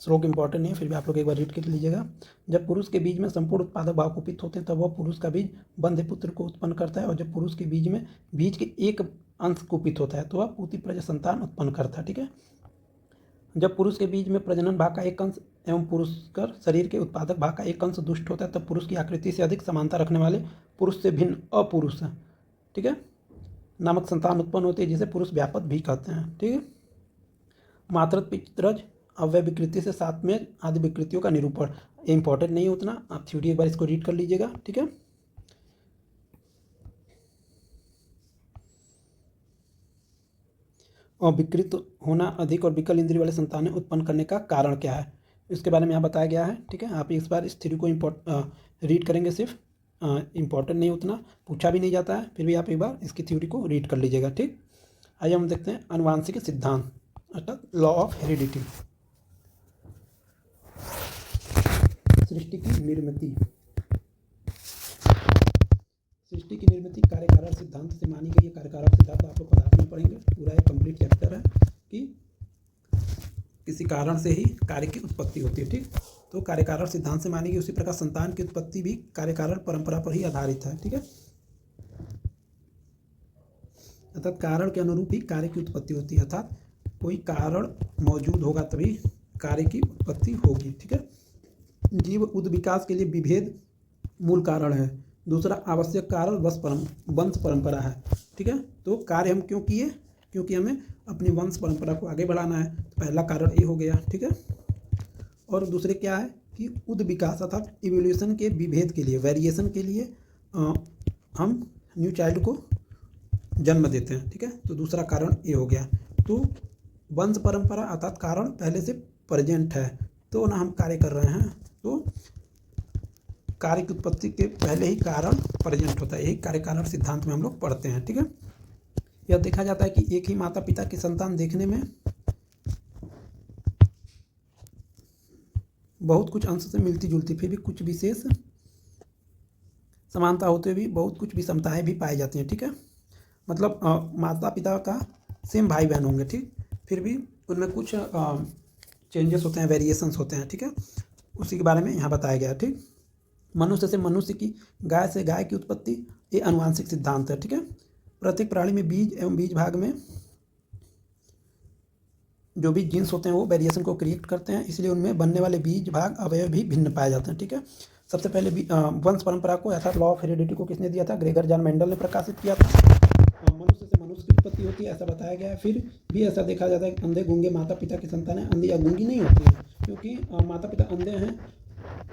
श्लोक इंपॉर्टेंट नहीं है, फिर भी आप लोग एक बार रीड कर लीजिएगा। जब पुरुष के बीज में संपूर्ण उत्पादक भाव कुपित होते हैं तब वह पुरुष का बीज बंध्य पुत्र को उत्पन्न करता है, और जब पुरुष के बीज में बीज के एक अंश कुपित होता है तो वह पूती प्रजा संतान उत्पन्न करता है। ठीक है। जब पुरुष के बीज में प्रजनन भाग का एक अंश एवं पुरुष कर शरीर के उत्पादक भाग का एक अंश दुष्ट होता है तब पुरुष की आकृति से अधिक समानता रखने वाले पुरुष से भिन्न अपुरुष, ठीक है, नामक संतान उत्पन्न होती है, जिसे पुरुष व्यापक भी कहते हैं। ठीक है। मातृत्व पितृज अव्यय विकृति से साथ में आदि विकृतियों का निरूपण, इंपॉर्टेंट नहीं उतना, आप थ्योरी एक बार इसको रीड कर लीजिएगा। ठीक है। और विकृत होना अधिक और विकल इंद्रिय वाले संतानें उत्पन्न करने का कारण क्या है, इसके बारे में यहाँ बताया गया है। ठीक है, आप इस बार इस थ्योरी को रीड करेंगे, सिर्फ इंपॉर्टेंट नहीं उतना, पूछा भी नहीं जाता है, फिर भी आप एक बार इसकी थ्योरी को रीड कर लीजिएगा। ठीक, आइए हम देखते हैं आनुवांशिक सिद्धांत अर्थात लॉ ऑफ हेरिडिटी। सृष्टि की निर्मिति, सृष्टि की निर्मिति कार्यकारण सिद्धांत से मानी गई है। कार्यकारण सिद्धांत आप लोग पदार्थ में पढ़ेंगे, पूरा एक कंप्लीट चैप्टर है कि किसी कारण से ही कार्य की उत्पत्ति होती है। ठीक, तो कार्यकारण सिद्धांत से मानी गई, उसी प्रकार संतान की उत्पत्ति भी कार्यकारण परंपरा पर ही आधारित है। ठीक है, अर्थात कारण के अनुरूप ही कार्य की उत्पत्ति होती है, अर्थात कोई कारण मौजूद होगा तभी कार्य की उत्पत्ति होगी। ठीक है, जीव उद विकास के लिए विभेद मूल कारण है, दूसरा आवश्यक कारण वंश परंपरा है। ठीक है, तो कार्य हम क्यों किए, क्योंकि हमें अपनी वंश परंपरा को आगे बढ़ाना है, तो पहला कारण ये हो गया। ठीक है, और दूसरे क्या है कि उद विकास अर्थात इवोल्यूशन के विभेद के लिए, वेरिएशन के लिए हम न्यू चाइल्ड को जन्म देते हैं। ठीक है, तो दूसरा कारण ये हो गया। तो वंश परंपरा अर्थात कारण पहले से प्रेजेंट है, तो ना हम कार्य कर रहे हैं, तो कार्य की उत्पत्ति के पहले ही कारण प्रेजेंट होता है, यही कार्य कारण सिद्धांत में हम लोग पढ़ते हैं। ठीक है, यह देखा जाता है कि एक ही माता पिता की संतान देखने में बहुत कुछ अंश से मिलती जुलती, फिर भी कुछ विशेष समानता होते हुए भी बहुत कुछ विषमताएं भी पाई जाती हैं। ठीक है, मतलब माता पिता का सेम भाई बहन होंगे, ठीक, फिर भी उनमें कुछ चेंजेस होते हैं, वेरिएशंस होते हैं। ठीक है, उसी के बारे में यहाँ बताया गया है। ठीक, मनुष्य से मनुष्य की, गाय से गाय की उत्पत्ति, ये आनुवांशिक सिद्धांत है। ठीक है, प्रत्येक प्राणी में बीज एवं बीज भाग में जो भी जीन्स होते हैं वो वेरिएशन को क्रिएट करते हैं, इसलिए उनमें बनने वाले बीज भाग अवयव भी भिन्न पाए जाते हैं। ठीक है, सबसे पहले वंश परंपरा को अर्थात लॉ ऑफ हेरिडिटी को किसने दिया था? ग्रेगर जॉन मेंडल ने प्रकाशित किया था। मनुष्य से मनुष्य की उत्पत्ति होती है ऐसा बताया गया है। फिर भी ऐसा देखा जाता है कि अंधे गूंगे माता पिता की संतानें अंधी या गूंगी नहीं होती हैं, क्योंकि माता पिता अंधे हैं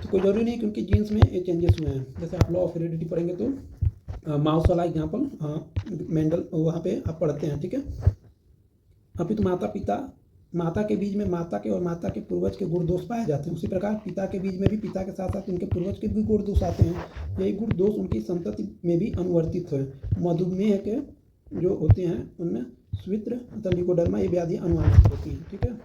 तो कोई जरूरी नहीं कि उनकी जीन्स में ये चेंजेस हुए हैं। जैसे आप लॉ ऑफ हेरिडिटी पढ़ेंगे तो माउस वाला एग्जाम्पल मेंडल वहाँ पे आप पढ़ते हैं, ठीक है। अभी तो माता के बीज में माता के और माता के पूर्वज के गुण दोष पाए जाते हैं, उसी प्रकार पिता के बीज में भी पिता के साथ साथ उनके पूर्वज के भी गुण दोष आते हैं। यही गुण दोष उनकी संतति में भी अनुवर्तित है। मधुमेह के जो होते हैं उनमें स्वित्र अथवा लिकोडर्मा ये व्याधि अनुवांशिक होती हैं, ठीक है।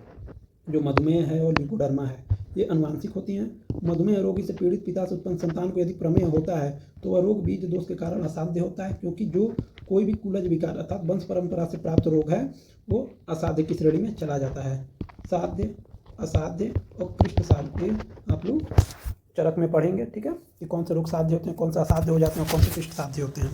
जो मधुमेह है और लिकोडर्मा है ये अनुवांशिक होती हैं। मधुमेह रोगी से पीड़ित पिता से उत्पन्न संतान को यदि प्रमेह होता है तो वह रोग बीज दोष के कारण असाध्य होता है, क्योंकि जो कोई भी कुलज विकार अर्थात वंश परंपरा से प्राप्त रोग है वो असाध्य की श्रेणी में चला जाता है। साध्य, असाध्य और कृष्ण साध्य आप लोग चरक में पढ़ेंगे, ठीक है, कि कौन से रोग साध्य होते हैं, कौन से असाध्य हो जाते हैं और कौन से कृष्ण साध्य होते हैं,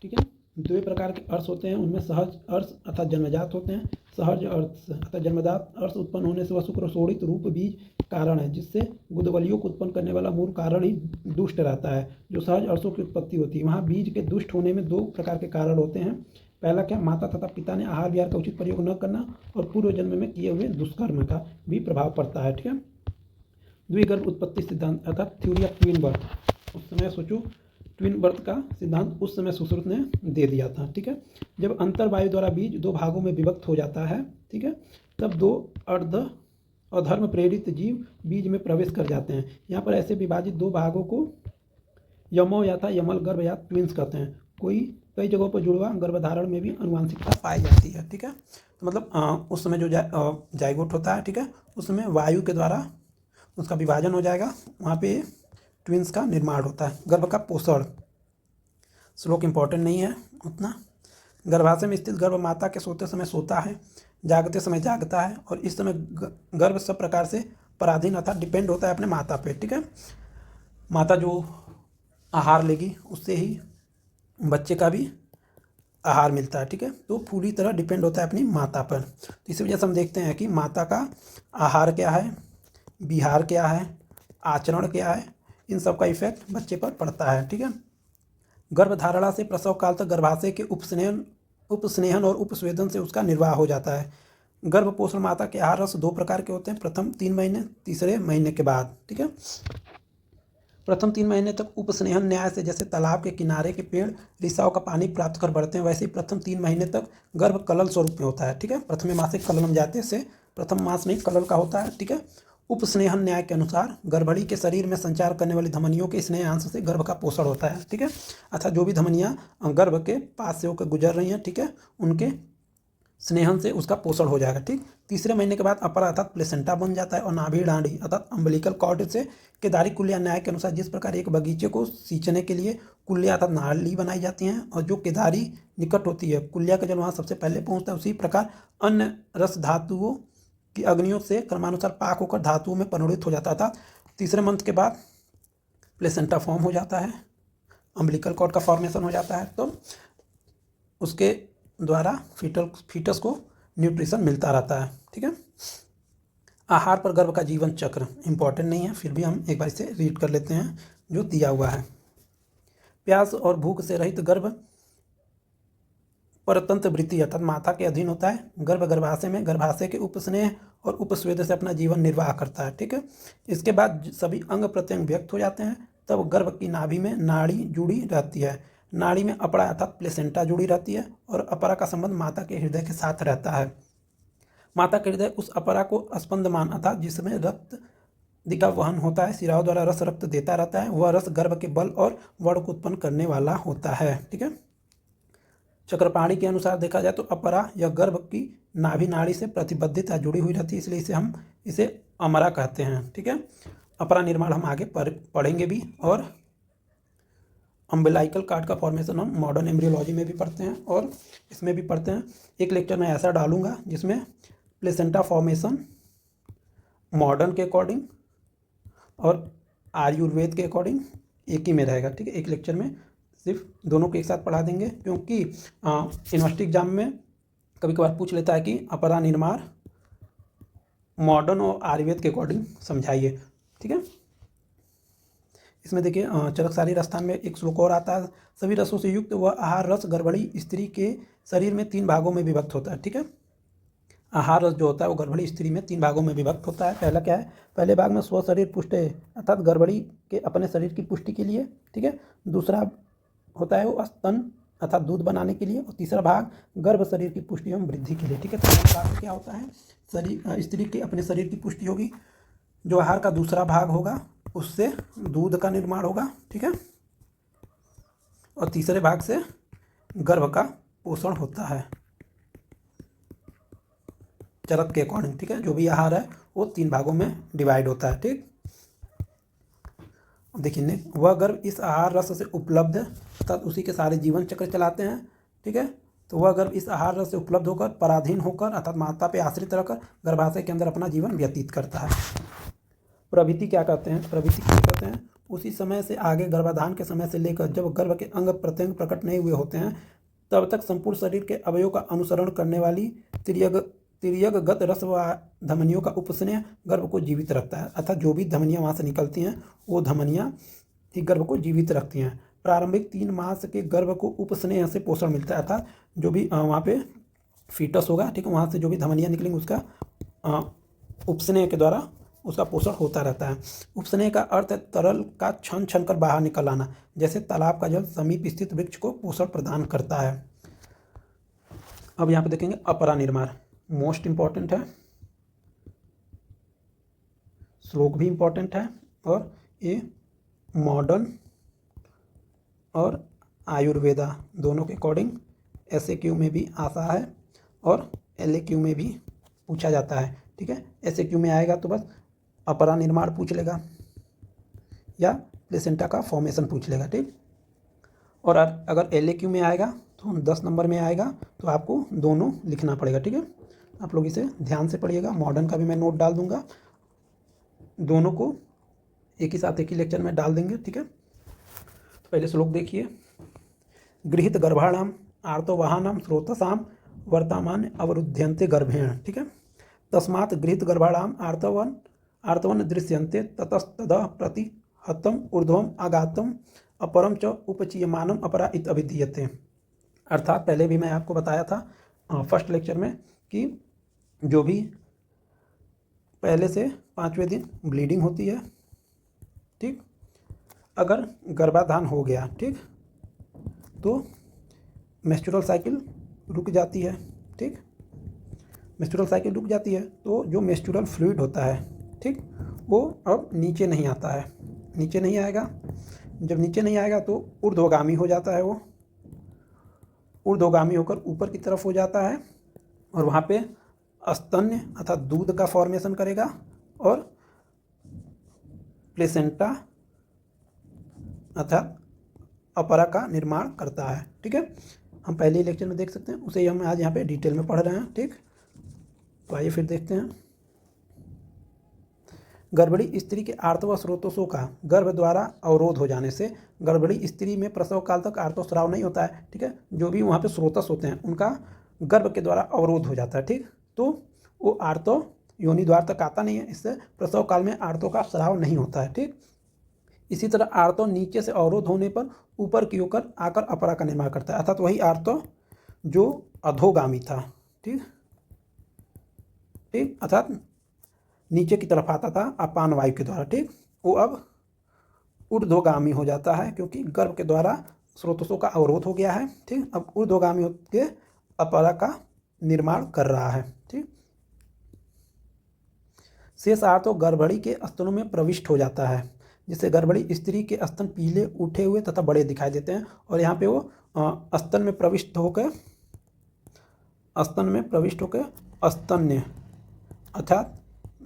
ठीक है। दो प्रकार के अर्थ होते हैं, उनमें सहज अर्थ अर्थात जन्मजात होते हैं। सहज अर्थ अर्थात जन्मजात अर्थ उत्पन्न होने से वह शुक्रशोणित रूप बीज कारण है, जिससे गुदवलियों को उत्पन्न करने वाला मूल कारण ही दुष्ट रहता है। जो सहज अर्थों की उत्पत्ति होती है वहाँ बीज के दुष्ट होने में दो प्रकार के कारण होते हैं। पहला क्या? माता तथा पिता ने आहार विहार का उचित प्रयोग न करना और पूर्व जन्म में किए हुए दुष्कर्म का भी प्रभाव पड़ता है, ठीक है। द्विगर्भ उत्पत्ति सिद्धांत अर्थात थ्योरी ऑफ ट्विन बर्थ, उस समय सोचो ट्विन बर्थ का सिद्धांत उस समय सुश्रुत ने दे दिया था, ठीक है। जब अंतर्वायु द्वारा बीज दो भागों में विभक्त हो जाता है, ठीक है, तब दो अर्ध अधर्म प्रेरित जीव बीज में प्रवेश कर जाते हैं। यहाँ पर ऐसे विभाजित दो भागों को यमो या था यमल गर्भ या ट्विंस कहते हैं। कई जगहों पर जुड़वा गर्भधारण में भी अनुवांशिकता पाई जाती है, ठीक है। तो मतलब उस समय जो जाइगोट होता है, ठीक है, उसमें वायु के द्वारा उसका विभाजन हो जाएगा, वहाँ पे ट्विंस का निर्माण होता है। गर्भ का पोषण श्लोक इम्पॉर्टेंट नहीं है उतना। गर्भाशय में स्थित गर्भ माता के सोते समय सोता है, जागते समय जागता है और इस समय गर्भ सब प्रकार से पराधीन अर्थात डिपेंड होता है अपने माता पे, ठीक है। माता जो आहार लेगी उससे ही बच्चे का भी आहार मिलता है, ठीक है। तो पूरी तरह डिपेंड होता है अपनी माता पर। तो इसी वजह से हम देखते हैं कि माता का आहार क्या है, विहार क्या है, आचरण क्या है, इन सब का इफेक्ट बच्चे पर पड़ता है, ठीक है। गर्भधारणा से प्रसव काल तक गर्भाशय के उपस्नेहन और उपस्वेदन से उसका निर्वाह हो जाता है। गर्भ पोषण माता के आहार रस दो प्रकार के होते हैं, प्रथम 3 महीने, तीसरे महीने के बाद, ठीक है। प्रथम 3 महीने तक उपस्नेहन न्याय से जैसे तालाब के किनारे के पेड़ रिसाव का पानी प्राप्त कर बढ़ते हैं, वैसे ही प्रथम 3 महीने तक गर्भ कलल स्वरूप में होता है, ठीक है। प्रथम मास से कलनम जाते से प्रथम मास में कलल का होता है, ठीक है। उपस्नेहन न्याय के अनुसार गर्भणी के शरीर में संचार करने वाली धमनियों के स्नेह अंश से गर्भ का पोषण होता है, ठीक है। अर्थात जो भी धमनियाँ गर्भ के पास से होकर गुजर रही हैं, ठीक है, उनके स्नेहन से उसका पोषण हो जाएगा, ठीक। तीसरे महीने के बाद अपर अर्थात प्लेसेंटा बन जाता है और नाभि डांडी अर्थात अम्बलिकल कॉर्ड से केदारी कुल्लिया न्याय के अनुसार जिस प्रकार एक बगीचे को सींचने के लिए कुल्लिया अर्थात नाली बनाई जाती हैं और जो केदारी निकट होती है कुल्लिया का जल वहाँ सबसे पहले पहुँचता है, उसी प्रकार अन्य रस धातुओं की अग्नियों से क्रमानुसार पाक होकर धातुओं में परिणित हो जाता था। तीसरे मंथ के बाद प्लेसेंटा फॉर्म हो जाता है, अम्बलिकल कॉर्ड का फॉर्मेशन हो जाता है, तो उसके द्वारा फीटस को न्यूट्रिशन मिलता रहता है, ठीक है। आहार पर गर्भ का जीवन चक्र इंपॉर्टेंट नहीं है, फिर भी हम एक बार इसे रीड कर लेते हैं जो दिया हुआ है। प्यास और भूख से रहित गर्भ परतंत्र वृत्ति अर्थात माता के अधीन होता है। गर्भ गर्भाशय में गर्भाशय के उपस्नेह और उपस्वेद से अपना जीवन निर्वाह करता है, ठीक है। इसके बाद सभी अंग प्रत्यंग व्यक्त हो जाते हैं, तब गर्भ की नाभि में नाड़ी जुड़ी रहती है। नाड़ी में अपरा अर्थात प्लेसेंटा जुड़ी रहती है और अपरा का संबंध माता के हृदय के साथ रहता है। माता के हृदय उस अपरा को स्पंदमान अर्थात जिसमें रक्त दिका वहन होता है, शिराओं द्वारा रस रक्त देता रहता है, वह रस गर्भ के बल और वर्ण को उत्पन्न करने वाला होता है, ठीक है। चक्रपाणी के अनुसार देखा जाए तो अपरा या गर्भ की नाभि नाड़ी से प्रतिबद्धित है, जुड़ी हुई रहती है, इसलिए हम इसे अमरा कहते हैं, ठीक है। अपरा निर्माण हम आगे पढ़ेंगे भी और अम्बिलाइकल कार्ड का फॉर्मेशन हम मॉडर्न एम्ब्रियोलॉजी में भी पढ़ते हैं और इसमें भी पढ़ते हैं। एक लेक्चर में ऐसा डालूंगा जिसमें प्लेसेंटा फॉर्मेशन मॉडर्न के अकॉर्डिंग और आयुर्वेद के अकॉर्डिंग एक ही में रहेगा, ठीक है। एक लेक्चर में सिर्फ दोनों को एक साथ पढ़ा देंगे, क्योंकि यूनिवर्सिटी एग्जाम में कभी कभार पूछ लेता है कि अपरा निर्माण मॉडर्न और आयुर्वेद के अकॉर्डिंग समझाइए, ठीक है। इसमें देखिए चरकसाली रसस्थान में एक श्लोक और आता है, सभी रसों से युक्त वह आहार रस गर्भणी स्त्री के शरीर में 3 भागों में विभक्त होता है। ठीक है, आहार रस जो होता है वो गर्भणी स्त्री में 3 भागों में विभक्त होता है। पहला क्या है, पहले भाग में स्व शरीर पुष्ट है अर्थात गर्भणी के अपने शरीर की पुष्टि के लिए। ठीक है, दूसरा होता है वो स्तन अर्थात दूध बनाने के लिए, और तीसरा भाग गर्भ शरीर की पुष्टि एवं वृद्धि के लिए। ठीक है, तो पहले भाग में क्या होता है, शरीर स्त्री के अपने शरीर की पुष्टि होगी, जो आहार का दूसरा भाग होगा उससे दूध का निर्माण होगा। ठीक है, और तीसरे भाग से गर्भ का पोषण होता है चरक के अकॉर्डिंग। ठीक है, जो भी आहार है वो 3 भागों में डिवाइड होता है। ठीक, देखिए वह गर्भ इस आहार रस से उपलब्ध अर्थात उसी के सारे जीवन चक्र चलाते हैं। ठीक है, तो वह गर्भ इस आहार रस से उपलब्ध होकर पराधीन होकर अर्थात माता पे आश्रित रहकर गर्भाशय के अंदर अपना जीवन व्यतीत करता है। प्रवृत्ति क्या कहते हैं, प्रवृत्ति क्या कहते हैं, उसी समय से आगे गर्भाधान के समय से लेकर जब गर्भ के अंग प्रत्यंग प्रकट नहीं हुए होते हैं तब तक संपूर्ण शरीर के अवयवों का अनुसरण करने वाली तिर्यकगत रस व धमनियों का उपस्नेह गर्भ को जीवित रखता है। अर्थात जो भी धमनियाँ वहाँ से निकलती हैं वो धमनियाँ ही गर्भ को जीवित रखती हैं। प्रारंभिक 3 मास के गर्भ को उपस्नेह से पोषण मिलता है, अर्थात जो भी वहाँ पे फीटस होगा, ठीक है, वहाँ से जो भी धमनियाँ निकलेंगी उसका उपस्नेह के द्वारा उसका पोषण होता रहता है। उपस्नेह का अर्थ है तरल का छन छन कर बाहर निकल आना, जैसे तालाब का जल समीप स्थित वृक्ष को पोषण प्रदान करता है। अब यहाँ पे देखेंगे अपरा निर्माण, मोस्ट इम्पॉर्टेंट है, श्लोक भी इम्पॉर्टेंट है, और ये मॉडर्न और आयुर्वेदा दोनों के अकॉर्डिंग SAQ में भी आता है और LAQ में भी पूछा जाता है। ठीक है, SAQ में आएगा तो बस अपरा निर्माण पूछ लेगा या प्लेसेंटा का फॉर्मेशन पूछ लेगा। ठीक, और अगर LAQ में आएगा तो 10 नंबर में आएगा तो आपको दोनों लिखना पड़ेगा। ठीक है, आप लोग इसे ध्यान से पढ़िएगा, मॉडर्न का भी मैं नोट डाल दूंगा, दोनों को एक ही साथ एक ही लेक्चर में डाल देंगे। ठीक है, तो पहले श्लोक देखिए, गृहीत गर्भाणाम आर्तवाहनाम स्रोतसाम वर्तमान अवरुध्यन्ते गर्भेण। ठीक है, तस्मात् गृहीत गर्भाणाम आर्तवन दृश्यन्ते ततस्ततः प्रतिहतम ऊर्ध्वम आगातम अपरम च उपचीयमानम अपरा इत अभिधीयते। अर्थात पहले भी मैं आपको बताया था फर्स्ट लेक्चर में कि जो भी पहले से 5वें दिन ब्लीडिंग होती है, ठीक, अगर गर्भाधान हो गया, ठीक, तो मेंस्ट्रुअल साइकिल रुक जाती है। ठीक, मेंस्ट्रुअल साइकिल रुक जाती है तो जो मेंस्ट्रुअल फ्लूइड होता है, ठीक, वो अब नीचे नहीं आता है, नीचे नहीं आएगा। जब नीचे नहीं आएगा तो ऊर्ध्वगामी हो जाता है, वो ऊर्ध्वगामी होकर ऊपर की तरफ हो जाता है और वहाँ पे स्तन्य अर्थात दूध का फॉर्मेशन करेगा और प्लेसेंटा अर्थात अपरा का निर्माण करता है। ठीक है, हम पहले ही लेक्चर में देख सकते हैं, उसे हम आज यहाँ पे डिटेल में पढ़ रहे हैं। ठीक, तो आइए फिर देखते हैं। गर्भणी स्त्री के आर्तव स्रोतों का गर्भ द्वारा अवरोध हो जाने से गर्भणी स्त्री में प्रसव काल तक आर्तस्राव नहीं होता है। ठीक है, जो भी वहाँ पे स्रोतस होते हैं उनका गर्भ के द्वारा अवरोध हो जाता है। ठीक, तो वो आर्तो योनि द्वार तक आता नहीं है, इससे प्रसव काल में आर्तों का स्राव नहीं होता है। ठीक, इसी तरह आर्तो नीचे से अवरोध होने पर ऊपर की ओर आकर अपरा का निर्माण करता है, अर्थात वही आर्तो जो अधोगामी था। ठीक, ठीक, अर्थात नीचे की तरफ आता था अपान वायु के द्वारा। ठीक, वो अब ऊर्ध्वगामी हो जाता है क्योंकि गर्भ के द्वारा स्रोतों का अवरोध हो गया है। ठीक, अब ऊर्ध्वगामी होकर अपरा का निर्माण कर रहा है। ठीक, शेष आर्तो गर्भणी के स्तनों में प्रविष्ट हो जाता है, जिससे गर्भणी स्त्री के स्तन पीले उठे हुए तथा बड़े दिखाई देते हैं और यहाँ पे वो स्तन में प्रविष्ट होकर स्तन्य अर्थात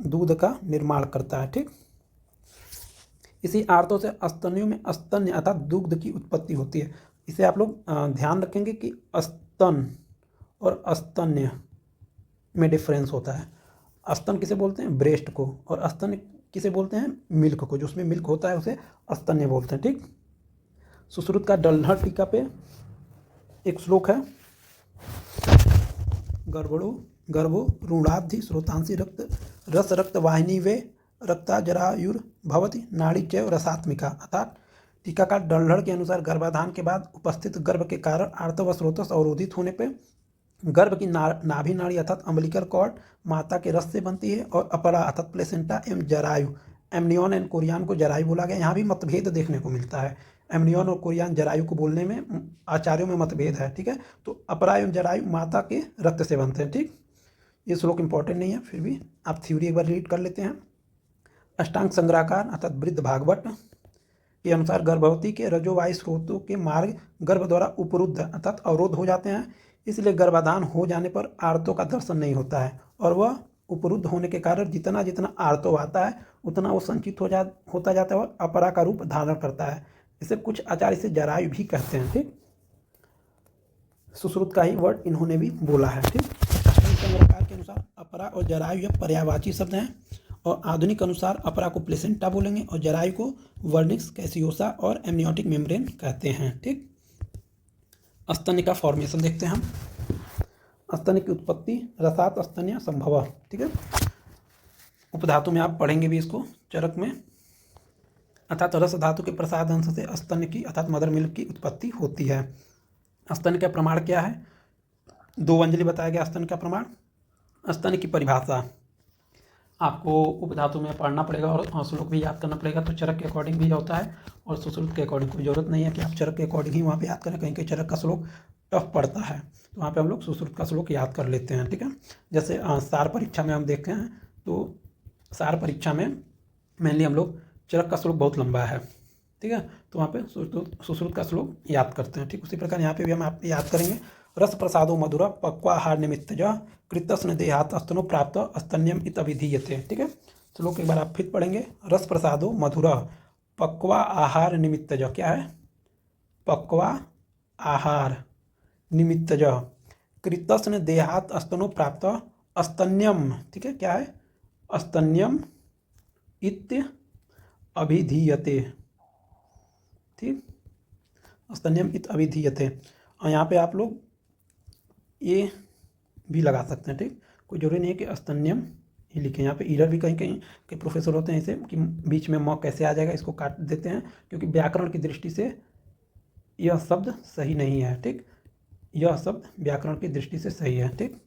दूध का निर्माण करता है। ठीक, इसी आर्तों से स्तनियों में स्तन्य अर्थात दुग्ध की उत्पत्ति होती है। इसे आप लोग ध्यान रखेंगे कि स्तन और स्तन्य में डिफरेंस होता है। स्तन किसे बोलते हैं, ब्रेस्ट को, और स्तन किसे बोलते हैं, मिल्क को, जो उसमें मिल्क होता है उसे स्तन्य बोलते हैं। ठीक, सुश्रुत का डल्हर टीका पे एक श्लोक है, गर्भो रूढ़ाब्धि स्रोतांसी रक्त वाहिनी वे रक्ता जरायुर्भवति नाड़ी चैव रसात्मिका, अर्थात टीकाकार डल्हड़ के अनुसार गर्भाधान के बाद उपस्थित गर्भ के कारण आर्तव स्रोतस अवरोधित होने पर गर्भ की नाभि नाड़ी अर्थात अम्बिलिकल कॉर्ड माता के रस से बनती है और अपरा अर्थात प्लेसेंटा एवं जरायु, एमनियन एंड कोरियान को जरायु बोला गया। यहाँ भी मतभेद देखने को मिलता है, एमनियन और कोरियान जरायु को बोलने में आचार्यों में मतभेद है, ठीक है। तो अपरा एवं जरायु माता के रक्त से बनते हैं, ठीक। ये श्लोक इंपॉर्टेंट नहीं है, फिर भी आप थ्योरी एक बार रीड कर लेते हैं। अष्टांग संग्रहकार अर्थात वृद्ध भागवत के अनुसार गर्भवती के रजोवायु स्रोतों के मार्ग गर्भ द्वारा उपरुद्ध अर्थात अवरोध हो जाते हैं, इसलिए गर्भाधान हो जाने पर आर्तों का दर्शन नहीं होता है और वह उपरुद्ध होने के कारण जितना जितना आर्तव आता है उतना वो संचित होता जाता है और अपरा का रूप धारण करता है। इसे कुछ आचार्य इसे जरायु भी कहते हैं, ठीक। सुश्रुत का ही वर्ड इन्होंने भी बोला है, ठीक। अष्टांग संग्रहकार के अनुसार अपरा और जरायु यह पर्यायवाची शब्द हैं और आधुनिक अनुसार अपरा को प्लेसेंटा बोलेंगे और जरायु को वर्निक्स कैसियोसा और एमनियोटिक मेम्ब्रेन कहते हैं, ठीक। स्तन्य का फॉर्मेशन देखते हैं हम। स्तन्य की उत्पत्ति रसात स्तन्य संभव, ठीक है। उपधातु में आप पढ़ेंगे भी इसको चरक में, अर्थात रस धातु के प्रसाद अंश से स्तन्य की अर्थात मदर मिल्क की उत्पत्ति होती है। स्तन्य का प्रमाण क्या है? 2 अंजलि बताया गया स्तन्य का प्रमाण। स्तन्य की परिभाषा आपको उपधातु में पढ़ना पड़ेगा और श्लोक भी याद करना पड़ेगा, तो चरक के अकॉर्डिंग भी होता है और सुश्रुत के अकॉर्डिंग। कोई जरूरत नहीं है कि आप चरक के अकॉर्डिंग ही वहाँ पे याद करें, कहीं कहीं चरक का श्लोक टफ पड़ता है तो वहाँ पे हम लोग सुश्रुत का श्लोक याद कर लेते हैं, ठीक है। जैसे सार परीक्षा में हम देखते हैं तो सार परीक्षा में मेनली हम लोग चरक का श्लोक बहुत लंबा है, ठीक है, तो वहाँ पे सुश्रुत का श्लोक याद करते हैं, ठीक। उसी प्रकार यहाँ पे भी हम आप याद करेंगे। रस प्रसादो मधुरा पक्वाहार निमित्तज कृतस्न देहात स्तनो प्राप्त स्तन्यम इत अभिधीयते, ठीक है। श्लोक एक बार आप फिर पढ़ेंगे। रस प्रसादो मधुरा पक्वा आहार निमित्तज, क्या है? पक्वा आहार निमित्तज कृतस्न देहात स्तनो प्राप्त स्तन्यम, ठीक है, क्या है? स्तन्यम इत अभिधीयते, ठीक, स्तन्यम इत अभिधीयते। और यहाँ पे आप लोग ये भी लगा सकते हैं, ठीक। कोई जरूरी नहीं है कि स्तन्यम ही लिखें, यहाँ पे ईरर भी कहीं कहीं के प्रोफेसर होते हैं इसे कि बीच में म कैसे आ जाएगा, इसको काट देते हैं क्योंकि व्याकरण की दृष्टि से यह शब्द सही नहीं है, ठीक। यह शब्द व्याकरण की दृष्टि से सही है, ठीक।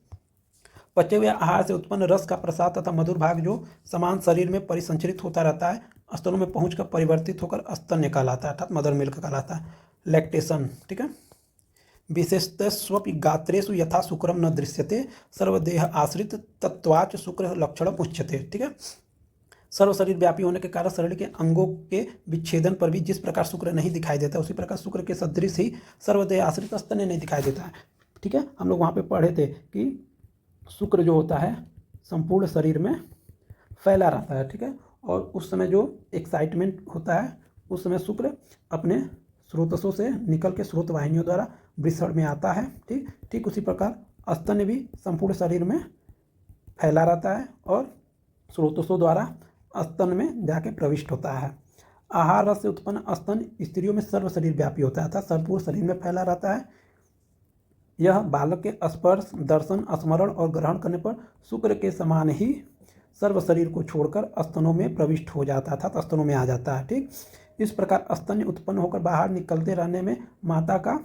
पचे हुए आहार से उत्पन्न रस का प्रसाद तथा मधुर भाग जो समान शरीर में परिसंचरित होता रहता है स्तनों में पहुंचकर परिवर्तित होकर स्तन्य कहलाता है अर्थात मदर मिल्क कहलाता है। लैक्टेशन, ठीक है। विशेषतस्वपि गात्रेषु यथा शुक्रम न दृश्यते सर्वदेह आश्रित तत्वाच शुक्र लक्षण उच्यते, ठीक है। सर्व शरीर व्यापी होने के कारण शरीर के अंगों के विच्छेदन पर भी जिस प्रकार शुक्र नहीं दिखाई देता उसी प्रकार शुक्र के सदृश ही सर्वदेह आश्रित स्तन्य नहीं दिखाई देता है, ठीक है। हम लोग वहाँ पे पढ़े थे कि शुक्र जो होता है संपूर्ण शरीर में फैला रहता है, ठीक है, और उस समय जो एक्साइटमेंट होता है उस समय शुक्र अपने स्रोतसों से निकल के स्रोत वाहिनियों द्वारा वृषण में आता है, ठीक। ठीक उसी प्रकार स्तन्य भी संपूर्ण शरीर में फैला रहता है और स्रोतसों द्वारा स्तन में जाके प्रविष्ट होता है। आहार रस से उत्पन्न स्तन स्त्रियों में सर्व शरीर व्यापी होता है अर्थात संपूर्ण शरीर में फैला रहता है। यह बालक के स्पर्श दर्शन स्मरण और ग्रहण करने पर शुक्र के समान ही सर्व शरीर को छोड़कर स्तनों में प्रविष्ट हो जाता है अर्थात स्तनों में आ जाता है, ठीक। इस प्रकार स्तन्य उत्पन्न होकर बाहर निकलते रहने में माता का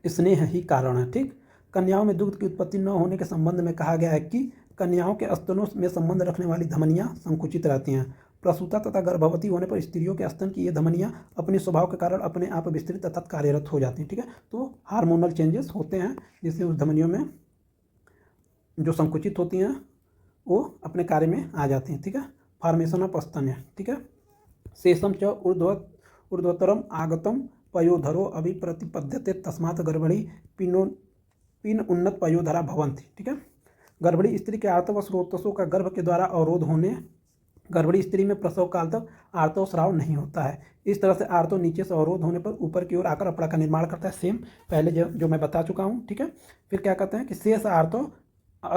स्नेह ही कारण है, ठीक। कन्याओं में दुग्ध की उत्पत्ति न होने के संबंध में कहा गया है कि कन्याओं के स्तनों में संबंध रखने वाली धमनियाँ संकुचित रहती हैं। प्रसूता तथा गर्भवती होने पर स्त्रियों के स्तन की ये धमनियाँ अपने स्वभाव के कारण अपने आप विस्तृत तथा कार्यरत हो जाती हैं, ठीक है। तो हार्मोनल चेंजेस होते हैं जिससे उस धमनियों में जो संकुचित होती हैं वो अपने कार्य में आ जाती हैं, ठीक है। फॉर्मेशन ऑफ स्तन्य, ठीक है। शेषम च ऊर्ध्वतरम आगतम पयोधरो अभिप्रतिपद्यते तस्मात् गर्भणी पिन उन्नत पयोधरा भवन्ति, ठीक है। गर्भणी स्त्री के आर्तव स्रोतसों का गर्भ के द्वारा अवरोध होने गर्भणी स्त्री में प्रसव काल तक आर्तव स्राव नहीं होता है। इस तरह से आर्तव नीचे से अवरोध होने पर ऊपर की ओर आकर अपरा का निर्माण करता है, सेम पहले जो मैं बता चुका हूँ, ठीक है। फिर क्या कहते हैं कि शेष आर्तव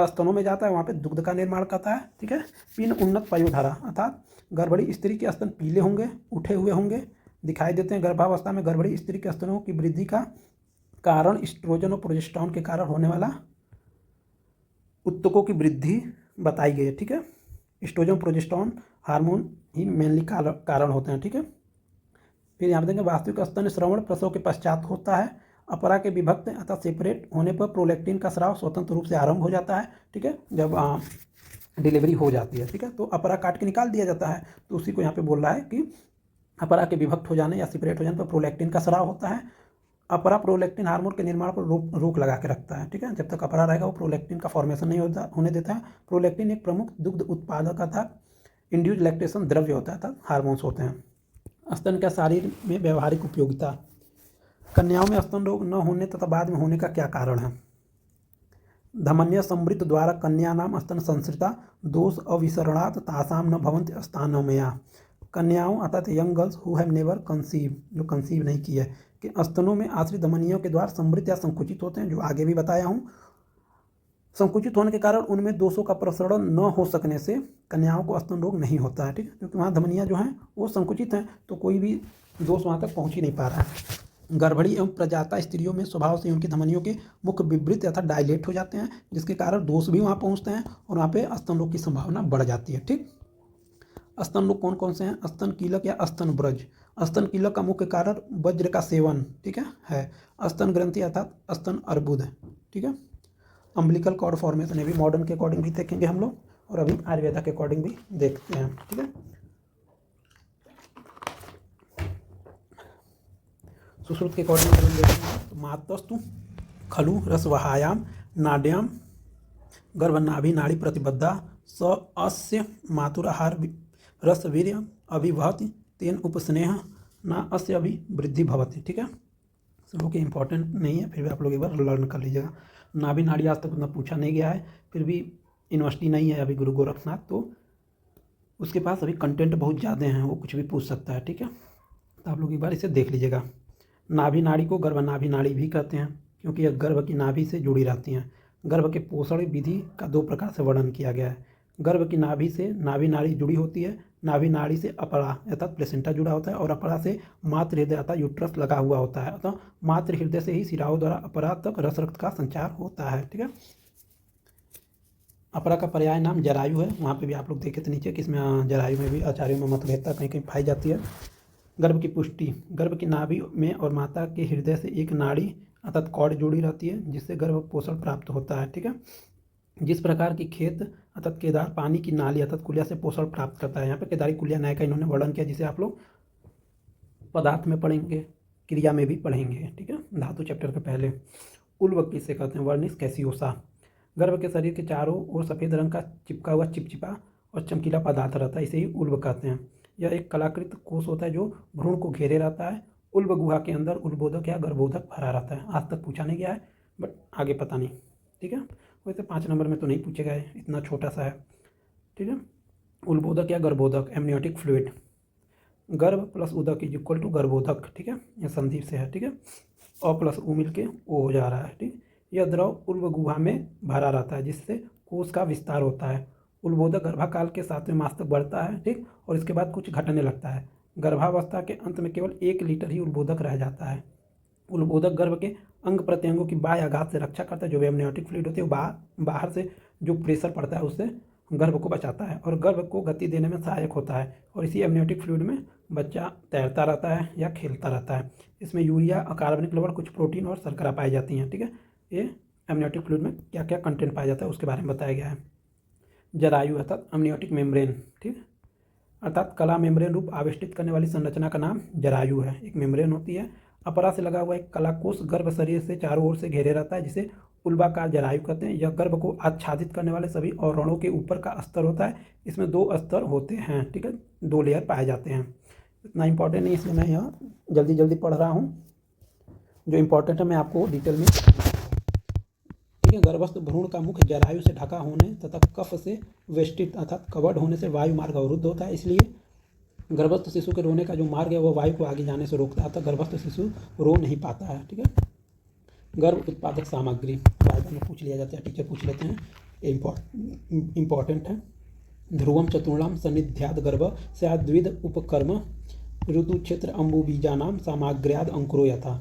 स्तनों में जाता है, वहाँ पे दुग्ध का निर्माण करता है, ठीक है। पिन उन्नत पयोधरा अर्थात गर्भणी स्त्री के स्तन पीले होंगे, उठे हुए होंगे, दिखाई देते हैं। गर्भावस्था में गर्भणी स्त्री के स्तनों की वृद्धि का कारण एस्ट्रोजन और प्रोजेस्टेरोन के कारण होने वाला उत्तकों की वृद्धि बताई गई है, ठीक है। एस्ट्रोजन प्रोजेस्टेरोन हार्मोन ही मेनली कारण होते हैं, ठीक है। फिर यहाँ पे देखेंगे वास्तविक स्तन श्रवण प्रसव के पश्चात होता है। अपरा के विभक्त अर्थात सेपरेट होने पर प्रोलैक्टिन का स्राव स्वतंत्र रूप से आरंभ हो जाता है, ठीक है, जब डिलीवरी हो जाती है, ठीक है। तो अपरा काट के निकाल दिया जाता है, तो उसी को यहाँ पे बोल रहा है कि अपरा के विभक्त हो जाने या सेपरेट हो जाने पर प्रोलैक्टिन का स्राव होता है। अपरा प्रोलैक्टिन हार्मोन के निर्माण पर रोक लगा के रखता है, ठीक है। जब तक अपरा रहेगा वो प्रोलैक्टिन का फॉर्मेशन नहीं होने देता है। प्रोलैक्टिन एक प्रमुख दुग्ध उत्पादक था, इंड्यूस लैक्टेशन द्रव्य होता है, हार्मोन्स होते हैं। स्तन का शरीर में व्यवहारिक उपयोगिता। कन्याओं में स्तन रोग न होने तथा बाद में होने का क्या कारण है? धमन्य समृद्ध द्वारा कन्या नाम स्तन संसृता दोष अविसरणात् तासाम न भवंत स्थानमया। कन्याओं अर्थात young girls who have never conceive, जो कंसीव नहीं की है, कि स्तनों में आश्रित धमनियों के द्वारा समृद्ध या संकुचित होते हैं, जो आगे भी बताया हूँ। संकुचित होने के कारण उनमें दोषों का प्रसरण न हो सकने से कन्याओं को स्तन रोग नहीं होता है, ठीक है, क्योंकि वहाँ धमनियाँ जो हैं वो संकुचित हैं, तो कोई भी दोष वहाँ तक पहुँच ही नहीं पा रहा है। गर्भणी एवं प्रजाता स्त्रियों में स्वभाव से उनकी धमनियों के मुख विवृत अर्थात डायलेट हो जाते हैं, जिसके कारण दोष भी वहाँ पहुँचते हैं और वहाँ पे स्तन रोग की संभावना बढ़ जाती है, ठीक। स्तन रोग कौन कौन से हैं? स्तन कीलक या स्तन ब्रज। स्तन कीलक का मुख्य कारण वज्र का सेवन, ठीक है। स्तन ग्रंथि अर्थात स्तन अर्बुद, ठीक है। अम्बिलिकल कॉर्ड फॉर्मेशन है भी मॉडर्न के अकॉर्डिंग भी देखेंगे हम लोग, और अभी आयुर्वेदा के अकॉर्डिंग भी देखते हैं, ठीक है। सुश्रुत के अकॉर्डिंग देखेंगे तो मातस्तु खलु रसवहायाम नाड्याम गर्भनाभि नाड़ी प्रतिबद्धा स अस्य मातुराहार रसवीर्य अभिवहति तेन उपस्नेह न अस्य अभिवृद्धि भवति, ठीक है। सब लोग इंपॉर्टेंट नहीं है, फिर भी आप लोग एक बार लर्न कर लीजिएगा। नाभि नाड़ी आज तक उतना पूछा नहीं गया है, फिर भी यूनिवर्सिटी नहीं है अभी गुरु गोरखनाथ, तो उसके पास अभी कंटेंट बहुत ज़्यादा हैं, वो कुछ भी पूछ सकता है, ठीक है। तो आप लोग एक बार इसे देख लीजिएगा। नाभि नाड़ी को गर्भनाभि नाड़ी भी कहते हैं, क्योंकि यह गर्भ की नाभि से जुड़ी रहती हैं। गर्भ के पोषण विधि का 2 प्रकार से वर्णन किया गया है। गर्भ की नाभि से नाभि नाड़ी जुड़ी होती है, नाभि नाड़ी से अपरा अर्थात प्लेसेंटा जुड़ा होता है, और अपरा से मातृ हृदय अर्थात यूट्रस लगा हुआ होता है, अतः मातृ हृदय से ही शिराओं द्वारा अपरा तक रस रक्त का संचार होता है, ठीक है। अपरा का पर्याय नाम जरायु है, वहाँ पे भी आप लोग देखे थे नीचे कि इसमें जरायु में भी आचार्यों में मतभेदता कहीं कहीं पाई जाती है। गर्भ की पुष्टि। गर्भ की नाभि में और माता के हृदय से एक नाड़ी अर्थात कॉर्ड जुड़ी रहती है, जिससे गर्भ पोषण प्राप्त होता है, ठीक है। जिस प्रकार की खेत अर्थात केदार पानी की नाली अर्थात कुलिया से पोषण प्राप्त करता है। यहाँ पे केदारी कुलिया न्याय का इन्होंने वर्णन किया, जिसे आप लोग पदार्थ में पढ़ेंगे, क्रिया में भी पढ़ेंगे, ठीक है, धातु चैप्टर के पहले। उल्ब किसे कहते हैं? वर्निस कैसियोसा। गर्भ के शरीर के चारों ओर सफ़ेद रंग का चिपका हुआ चिपचिपा और चमकीला पदार्थ रहता है, इसे ही उल्ब कहते हैं। यह एक कलाकृत कोष होता है जो भ्रूण को घेरे रहता है। उल्ब गुहा के अंदर उल्बोधक या गर्भोधक भरा रहता है। आज तक पूछा नहीं गया है, बट आगे पता नहीं, ठीक है। वैसे 5 नंबर में तो नहीं पूछे गए, इतना छोटा सा है, ठीक है। उल्बोधक या गर्भोधक एमनियोटिक फ्लूइड। गर्भ प्लस उदक इज इक्वल टू गर्भोधक, ठीक है, यह संधि से है, ठीक है। अ प्लस उ मिल के ओ हो जा रहा है, ठीक। यह द्रव उल्ब गुहा में भरा रहता है, जिससे कोष का विस्तार होता है। उल्बोधक गर्भाकाल के 7वें मास तक बढ़ता है, ठीक, और इसके बाद कुछ घटने लगता है। गर्भावस्था के अंत में केवल 1 लीटर ही उल्बोधक रह जाता है। उल्बोधक गर्भ के अंग प्रत्यंगों की बाह्य आघात से रक्षा करता है। जो भी एमनियोटिक फ्लूइड होती है वो बाहर से जो प्रेशर पड़ता है उससे गर्भ को बचाता है और गर्भ को गति देने में सहायक होता है। और इसी एमनियोटिक फ्लूइड में बच्चा तैरता रहता है या खेलता रहता है। इसमें यूरिया, कार्बनिक लवण, कुछ प्रोटीन और शर्करा पाई जाती हैं, ठीक है। ये एमनियोटिक फ्लूइड में क्या क्या कंटेंट पाया जाता है उसके बारे में बताया गया है। जरायु अर्थात अमनियोटिक मेम्ब्रेन, ठीक, अर्थात कला मेम्ब्रेन रूप आविष्टित करने वाली संरचना का नाम जरायु है। एक मेम्ब्रेन होती है, अपरा से लगा हुआ एक कलाकोश गर्भ शरीर से चारों ओर से घेरे रहता है, जिसे उल्बाकार जरायु कहते हैं। यह गर्भ को आच्छादित करने वाले सभी औरणों के ऊपर का स्तर होता है। इसमें 2 स्तर होते हैं, ठीक है, 2 लेयर पाए जाते हैं। इतना इंपॉर्टेंट नहीं, इसलिए मैं यहाँ जल्दी जल्दी पढ़ रहा हूँ। जो इंपॉर्टेंट है मैं आपको डिटेल में, ठीक है। गर्भस्थ भ्रूण का मुख जरायु से ढका होने तथा कफ से वेष्टित अर्थात कवर्ड होने से वायु मार्ग अवरुद्ध होता है। इसलिए गर्भस्थ शिशु के रोने का जो मार्ग है वह वायु को आगे जाने से रोकता है, अतः गर्भस्थ शिशु रो नहीं पाता है, ठीक है। गर्भ उत्पादक सामग्री वायु में पूछ लिया जाता है, टीचर पूछ लेते हैं, इम्पॉर्टेंट है। ध्रुवम चतुर्णाम सन्निध्याद गर्भ से द्विध उपकर्म ऋतु क्षेत्र अम्बुबीजानाम सामग्र्याद अंकुरो यथा।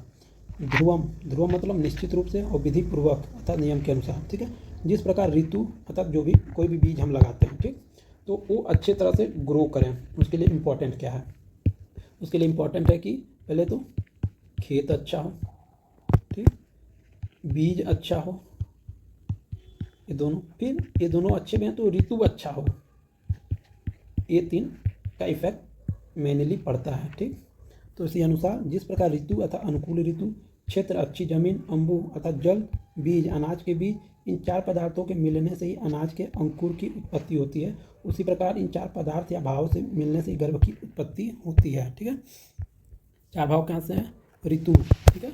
ध्रुवम, ध्रुवम मतलब निश्चित रूप से और विधि पूर्वक अर्थात नियम के अनुसार, ठीक है। जिस प्रकार ऋतु अर्थात जो भी कोई भी बीज हम लगाते हैं, ठीक, तो वो अच्छे तरह से ग्रो करें। उसके लिए इम्पोर्टेंट क्या है? उसके लिए इम्पोर्टेंट है कि पहले तो खेत अच्छा हो, ठीक, बीज अच्छा हो, ये दोनों अच्छे भी हैं तो ऋतु अच्छा हो। ये 3 का इफेक्ट मेनली पड़ता है, ठीक। तो इसी अनुसार जिस प्रकार ऋतु अर्थात अनुकूल ऋतु, क्षेत्र अच्छी जमीन, अंबु अर्थात जल, बीज अनाज के बीज, इन 4 पदार्थों के मिलने से ही अनाज के अंकुर की उत्पत्ति होती है। उसी प्रकार इन 4 पदार्थ या भाव से मिलने से ही गर्भ की उत्पत्ति होती है, ठीक है। 4 भाव कहाँ से हैं? ऋतु, ठीक है,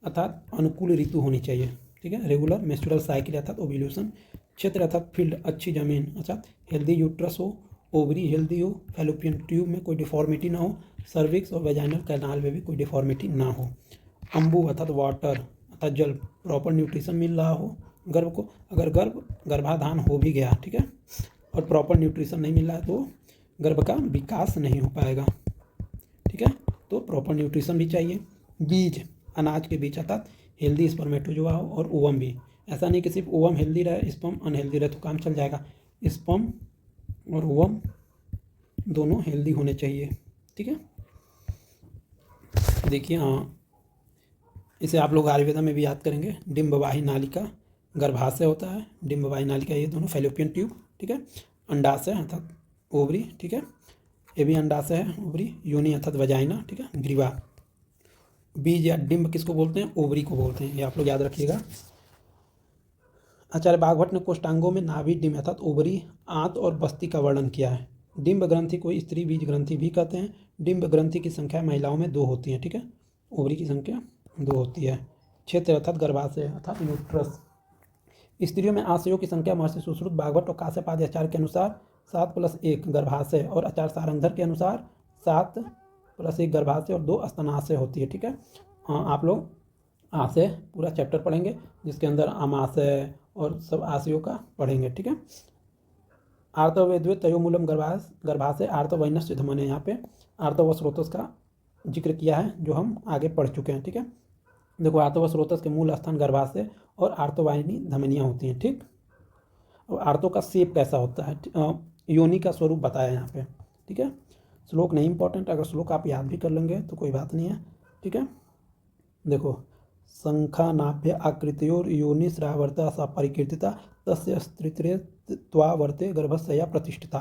अर्थात अनुकूल ऋतु होनी चाहिए, ठीक है। रेगुलर मेंस्ट्रुअल साइकिल अर्थात ओव्यूलेशन। क्षेत्र अर्थात फील्ड, अच्छी जमीन अर्थात हेल्दी यूट्रस हो, ओवरी हेल्दी हो, फैलोपियन ट्यूब में कोई डिफॉर्मिटी ना हो, सर्विक्स और वेजाइनल कैनाल में भी कोई डिफॉर्मिटी ना हो। अंबु अर्थात वाटर अर्थात जल, प्रॉपर न्यूट्रिशन मिल रहा हो गर्भ को। अगर गर्भाधान हो भी गया, ठीक है, और प्रॉपर न्यूट्रिशन नहीं मिल रहा है तो गर्भ का विकास नहीं हो पाएगा, ठीक है। तो प्रॉपर न्यूट्रिशन भी चाहिए। बीज, अनाज के बीज अर्थात हेल्दी स्पर्मेटोजोआ हो और ओवम भी। ऐसा नहीं कि सिर्फ ओवम हेल्दी रहे, स्पर्म अनहेल्दी रहे तो काम चल जाएगा। स्पर्म और ओवम दोनों हेल्दी होने चाहिए, ठीक है। देखिए, हाँ, इसे आप लोग आयुर्वेदा में भी याद करेंगे। डिम्बवाही नालिका, गर्भाशय होता है, डिम्बवाही नालिका, ये दोनों फैलोपियन ट्यूब, ठीक है। अंडाशय अर्थात ओवरी, ठीक है, ये भी अंडाशय है, ओवरी। योनि अर्थात वजाइना, ठीक है, ग्रीवा। बीज या डिम्ब किसको बोलते हैं? ओवरी को बोलते हैं, ये आप लोग याद रखिएगा। आचार्य बागभट्ट ने कोष्टांगों में नाभि, डिम्ब अर्थात ओवरी, आंत और बस्ती का वर्णन किया है। डिम्ब ग्रंथि को स्त्री बीज ग्रंथि भी कहते हैं। डिम्ब ग्रंथि की संख्या महिलाओं में 2 होती है, ठीक है, ओवरी की संख्या 2 होती है। क्षेत्र अर्थात गर्भाशय अर्थात यूट्रस। स्त्रियों में आशयों की संख्या महर्षि सुश्रुत, बागभट्ट और काश्यपाद आचार्य के अनुसार 7 + 1 गर्भाशय, और आचार्य सारंगधर के अनुसार 7 + 1 गर्भाशय और 2 स्तनाशय होती है, ठीक है। आप लोग आशय पूरा चैप्टर पढ़ेंगे जिसके अंदर आमाशय और सब आशयों का पढ़ेंगे, ठीक है। आर्तवेद्वे तयोमूलम गर्भाशय, आर्तवैनस्य धमन है। यहाँ पे आर्तव स्रोतस का जिक्र किया है जो हम आगे पढ़ चुके हैं, ठीक है। देखो, आर्तव स्रोतस के मूल स्थान गर्भाशय और आर्तवाहिनी धमनियाँ होती हैं, ठीक। और आर्तों का शेप कैसा होता है, योनि का स्वरूप बताया यहाँ पे, ठीक है। श्लोक नहीं इंपॉर्टेंट, अगर श्लोक आप याद भी कर लेंगे तो कोई बात नहीं है, ठीक है। देखो, शंखानाभ्य आकृत्योर योनिस्रावर्ता सा परिकीर्तिता तस्य स्त्रीत्वावर्ते गर्भशय्या प्रतिष्ठिता।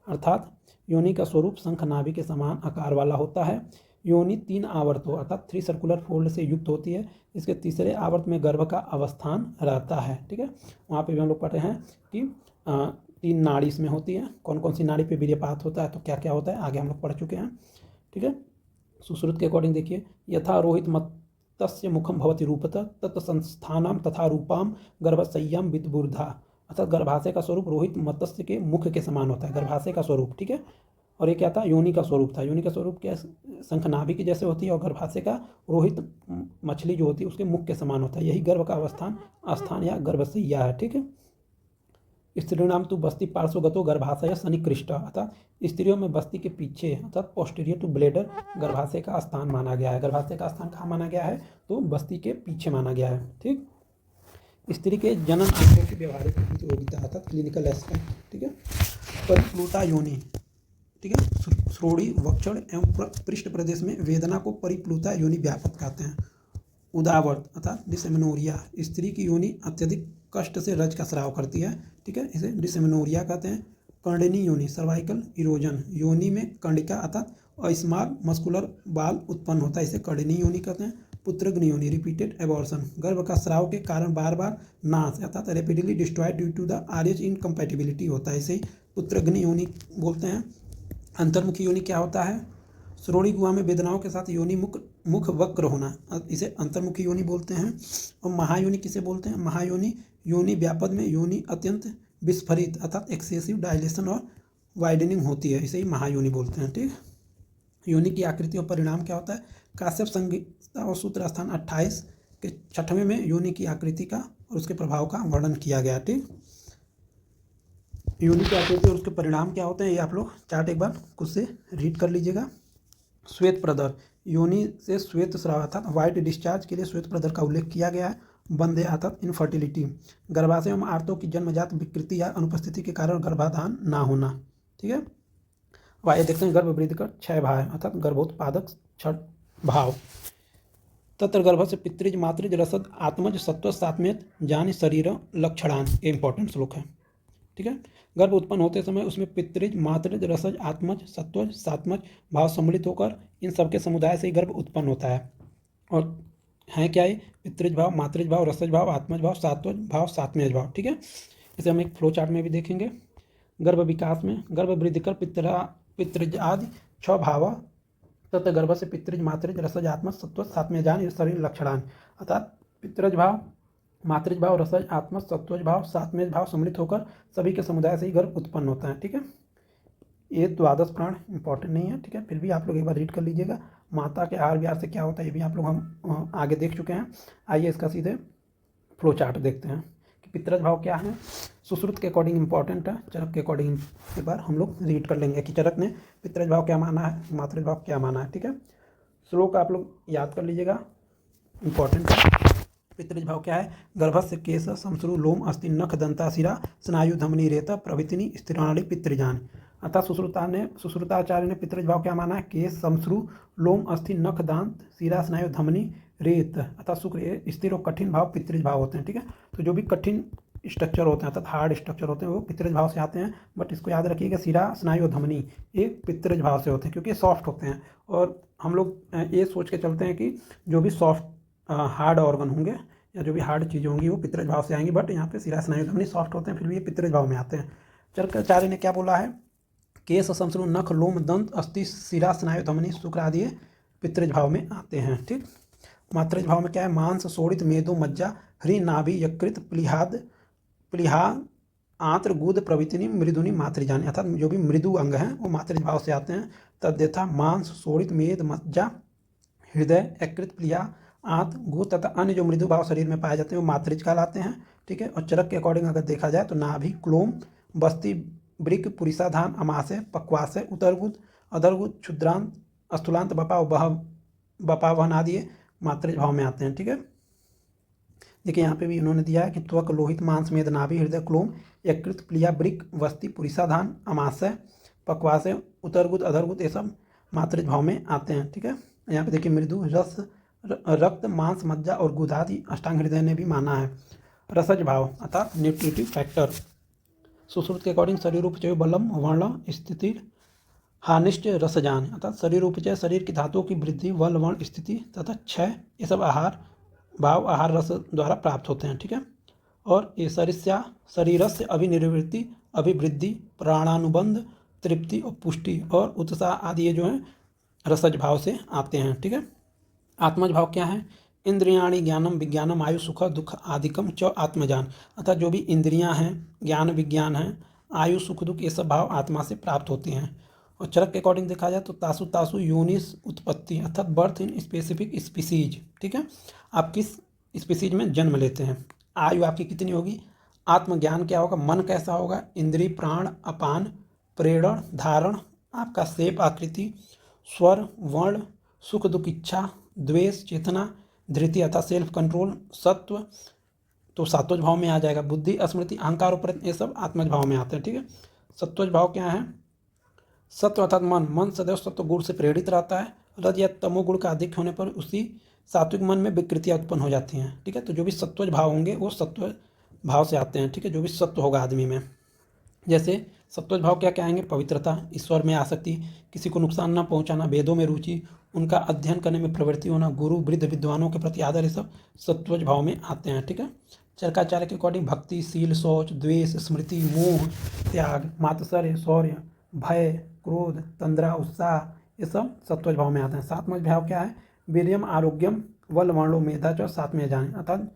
अर्थात योनि का स्वरूप शंख नाभि के समान आकार वाला होता है। योनि 3 आवर्तों अर्थात 3 सर्कुलर फोल्ड से युक्त होती है। इसके तीसरे आवर्त में गर्भ का अवस्थान रहता है, ठीक है। वहाँ पे भी हम लोग पढ़े हैं कि 3 नाड़ी इसमें होती है। कौन कौन सी नाड़ी पे वीर्यपात होता है तो क्या क्या होता है आगे हम लोग पढ़ चुके हैं, ठीक है। सुश्रुत के अकॉर्डिंग देखिए, यथा रोहित मत्स्य मुखम भवति रूपतः तत्संस्थानाम तथा रूपाम गर्भशय्याम विदबुर्धा। अर्थात गर्भाशय का स्वरूप रोहित मत्स्य के मुख के समान होता है, गर्भाशय का स्वरूप, ठीक है। और ये क्या था? योनि का स्वरूप था। योनि का स्वरूप क्या? शंखनाभि की जैसे होती है, और गर्भाशय का रोहित मछली जो होती है उसके मुख के समान होता है। यही गर्भ का स्थान या गर्भशय्या है, ठीक है। स्त्रीणाम तो बस्ती पार्श्वगतो गर्भाशय सन्निकृष्ट, अर्थात स्त्रियों में बस्ती के पीछे अर्थात पोस्टीरियर टू ब्लेडर गर्भाशय का स्थान माना गया है। गर्भाशय का स्थान कहाँ माना गया है? तो बस्ती के पीछे माना गया है, ठीक। स्त्री के जनन अंगों की व्यवहारिक उपयोगिता अर्थात क्लिनिकल एस्पेक्ट, ठीक है। परिप्लुता योनि, ठीक है। श्रोणी, वक्षण एवं पृष्ठ प्रदेश में वेदना को परिप्लुता योनि व्यापक कहते हैं। उदावर्त अर्थात डिसेमिनोरिया, स्त्री की योनि अत्यधिक कष्ट से रज का स्राव करती है, ठीक है, इसे डिसेमिनोरिया कहते हैं। कर्णिनी योनि, सर्वाइकल इरोजन, योनि में कर्णिका अर्थात अस्मॉल मस्कुलर बाल उत्पन्न होता है, इसे कर्णिनी योनि कहते हैं। पुत्रग्नि योनि, रिपीटेड एबॉर्शन, गर्भ का स्राव के कारण बार बार नाश अर्थात rapidly destroyed due to the आर्यज इनकम्पैटिबिलिटी होता है, इसे पुत्रग्नि योनि बोलते हैं। अंतर्मुखी योनि क्या होता है? श्रोणी गुहा में वेदनाओं के साथ योनि मुख वक्र होना, इसे अंतर्मुखी योनि बोलते हैं। और महायोनि किसे बोलते हैं? महायोनि योनि व्यापद में योनि अत्यंत विस्फरित अर्थात एक्सेसिव डायलेशन और वाइडनिंग होती है, इसे ही महायोनि बोलते हैं, ठीक। योनि की आकृति और परिणाम क्या होता है? काश्यप संहिता और सूत्र स्थान 28 के 6वें में योनि की आकृति का और उसके प्रभाव का वर्णन किया गया, ठीक। योनि की आकृति और उसके परिणाम क्या होते हैं ये आप लोग चार्ट एक बार खुद से रीड कर लीजिएगा। श्वेत प्रदर, योनि से श्वेत स्राव अर्थात व्हाइट डिस्चार्ज के लिए श्वेत प्रदर का उल्लेख किया गया है। बंध्या अर्थात इनफर्टिलिटी, गर्भाशय एवं आर्तों की जन्मजात विकृति या अनुपस्थिति के कारण गर्भाधान ना होना। ठीक है, अब आइए देखते हैं गर्भ वृद्धि कर 6 भाव है अर्थात गर्भोत्पादक 6 भाव। तत्र गर्भ से पितृज मातृज रसद आत्मज सत्व सात्म्यत जानि शरीर लक्षणान, ये इंपॉर्टेंट श्लोक है। ठीक है, गर्भ उत्पन्न होते समय उसमें पितृज मातृज रसज आत्मज सत्वज सात्मज भाव सम्मिलित होकर इन सबके समुदाय से ही गर्भ उत्पन्न होता है। और हैं क्या ये? पितृज भाव, मातृज भाव, रसज भाव, आत्मज भाव, सात्वज भाव, सात्मज भाव। ठीक है, इसे हम एक फ्लो चार्ट में भी देखेंगे। गर्भ विकास में गर्भ वृद्धि कर पितृज आदि 6 भाव तथा गर्भ से पितृज मातृज रसज आत्मज सत्वज सात्मज जान शरीर लक्षणान, अर्थात पितृज भाव, मातृज भाव, रसज आत्मज सत्वज भाव, सात्मज भाव सम्मिलित होकर सभी के समुदाय से ही गर्भ उत्पन्न होता है। ठीक है, ये द्वादश प्राण इंपॉर्टेंट नहीं है। ठीक है, फिर भी आप लोग एक बार रीड कर लीजिएगा। माता के आहार विहार से क्या होता है ये भी आप लोग हम आगे देख चुके हैं। आइए इसका सीधे फ्लो चार्ट देखते हैं कि पितृज भाव क्या है। सुश्रुत के अकॉर्डिंग इंपॉर्टेंट है, चरक के अकॉर्डिंग एक बार हम लोग रीड कर लेंगे कि चरक ने पितृज भाव क्या माना है, मातृज भाव क्या माना है। ठीक है, श्लोक आप लोग याद कर लीजिएगा, इंपॉर्टेंट है। पितृज भाव क्या है? गर्भस्य केश समश्रु लोम अस्थि नख दंता शिरा स्नायु धमनी रेता प्रभृतिनी स्थिराणि पितृजान, अर्थात सुश्रुताचार्य ने पितृज भाव क्या माना है? केश समश्रु लोम अस्थि नख दांत शिरा स्नायु धमनी रेत अर्थात शुक्र स्थिर और कठिन भाव पितृज भाव होते हैं। ठीक है, तो जो भी कठिन स्ट्रक्चर होते हैं अर्थात हार्ड स्ट्रक्चर होते हैं वो पितृज भाव से आते हैं। बट इसको याद रखिएगा शिरा स्नायु धमनी ये पितृज भाव से होते हैं क्योंकि सॉफ्ट होते हैं। और हम लोग ये सोच के चलते हैं कि जो भी सॉफ्ट हार्ड ऑर्गन होंगे या जो भी हार्ड चीज़ें होंगी वो पितृज भाव से आएंगी। बट यहाँ पे शिरा स्नायु धमनी सॉफ्ट होते हैं फिर भी ये पितृज भाव में आते हैं। चरकाचार्य ने क्या बोला है? केश समश्रु नख लोम दंत अस्थि शिरा स्नायु धमनी शुक्र आदि पितृज भाव में आते हैं। ठीक, मातृज भाव में क्या है? मांस शोणित मेदो मज्जा हरि नाभि यकृत प्लीहा आंत्र गुद प्रभृतिनी मृदुनी मातृजानी, अर्थात जो भी मृदु अंग हैं वो मातृज भाव से आते हैं। तद्यथा मांस शोणित मेद मज्जा हृदय यकृत प्लीहा आंत गुद तथा अन्य जो मृदु भाव शरीर में पाए जाते हैं वो मातृज कहलाते हैं। ठीक है, और चरक के अकॉर्डिंग अगर देखा जाए तो नाभि क्लोम बस्ती वृक पुरिसाधान अमाशय पक्वाशय उत्तरगुद अधरगुद क्षुद्रांत स्थूलांत बपावहन आदि मातृज भाव में आते हैं। ठीक है, देखिए यहाँ पे भी इन्होंने दिया है कि त्वक लोहित मांस मेद नाभि हृदय क्लोम यकृत प्लिया वृक वस्ती पुरिसाधान अमाशय पक्वाशय उत्तरगुद अधरगुद ये सब मातृज भाव में आते हैं। ठीक है, यहाँ पे देखिए मृदु रस रक्त मांस मज्जा और गुद आदि अष्टांग हृदय ने भी माना है। रसज भाव अर्थात न्यूट्रिटिव फैक्टर सुश्रुत के अकॉर्डिंग शरीर उपचय बलम वर्ण स्थिति हानिष्ट रसजान, अर्थात शरीर उपचय शरीर की धातुओं की वृद्धि बल वर्ण स्थिति तथा क्षय ये सब आहार भाव आहार रस द्वारा प्राप्त होते हैं। ठीक है, और ये शरीरस्य अभिनिवृत्ति अभिवृद्धि प्राणानुबंध तृप्ति और पुष्टि और उत्साह आदि ये जो है रसज भाव से आते हैं। ठीक है, आत्मज भाव क्या है? इंद्रियाणि ज्ञानम विज्ञानम आयु सुख दुख आदिकम च आत्मजान, अर्थात जो भी इंद्रियां हैं ज्ञान विज्ञान है आयु सुख दुख ये सब भाव आत्मा से प्राप्त होते हैं। और चरक के अकॉर्डिंग देखा जाए तो तासु तासु यूनिस उत्पत्ति अर्थात बर्थ इन स्पेसिफिक स्पीसीज। ठीक है, आप किस स्पीसीज में जन्म लेते हैं, आयु आपकी कितनी होगी, आत्मज्ञान क्या होगा, मन कैसा होगा, इंद्रिय प्राण अपान प्रेरण धारण आपका शेप आकृति स्वर वर्ण सुख दुख इच्छा द्वेष चेतना धृति अर्थात सेल्फ कंट्रोल सत्व तो सात्वज भाव में आ जाएगा। बुद्धि स्मृति अहंकार उपरत ये सब आत्मज भाव में आते हैं। ठीक है, सत्वज भाव क्या है? सत्व अर्थात मन सदैव सत्व गुण से प्रेरित रहता है। रज या तमोगुण का अधिक होने पर उसी सात्विक मन में विकृतियाँ उत्पन्न हो जाती हैं। ठीक है, तो जो भी सत्वज भाव होंगे वो सत्व भाव से आते हैं। ठीक है, जो भी सत्व होगा आदमी में, जैसे सत्वज भाव क्या क्या आएंगे? पवित्रता, ईश्वर में आसक्ति, किसी को नुकसान न पहुंचाना, वेदों में रुचि, उनका अध्ययन करने में प्रवृत्ति होना, गुरु वृद्ध विद्वानों के प्रति आदर, ये सब सत्वज भाव में आते हैं। ठीक है, चरकाचार्य के अकॉर्डिंग भक्ति शील शौच द्वेष स्मृति मोह त्याग मात्सर्य शौर्य भय क्रोध तंद्रा उत्साह ये सब सत्वज भाव में आते हैं। सात्मज भाव क्या है? वीर्यम आरोग्यम वल वर्णो मेधा च सात्मय जाने, अर्थात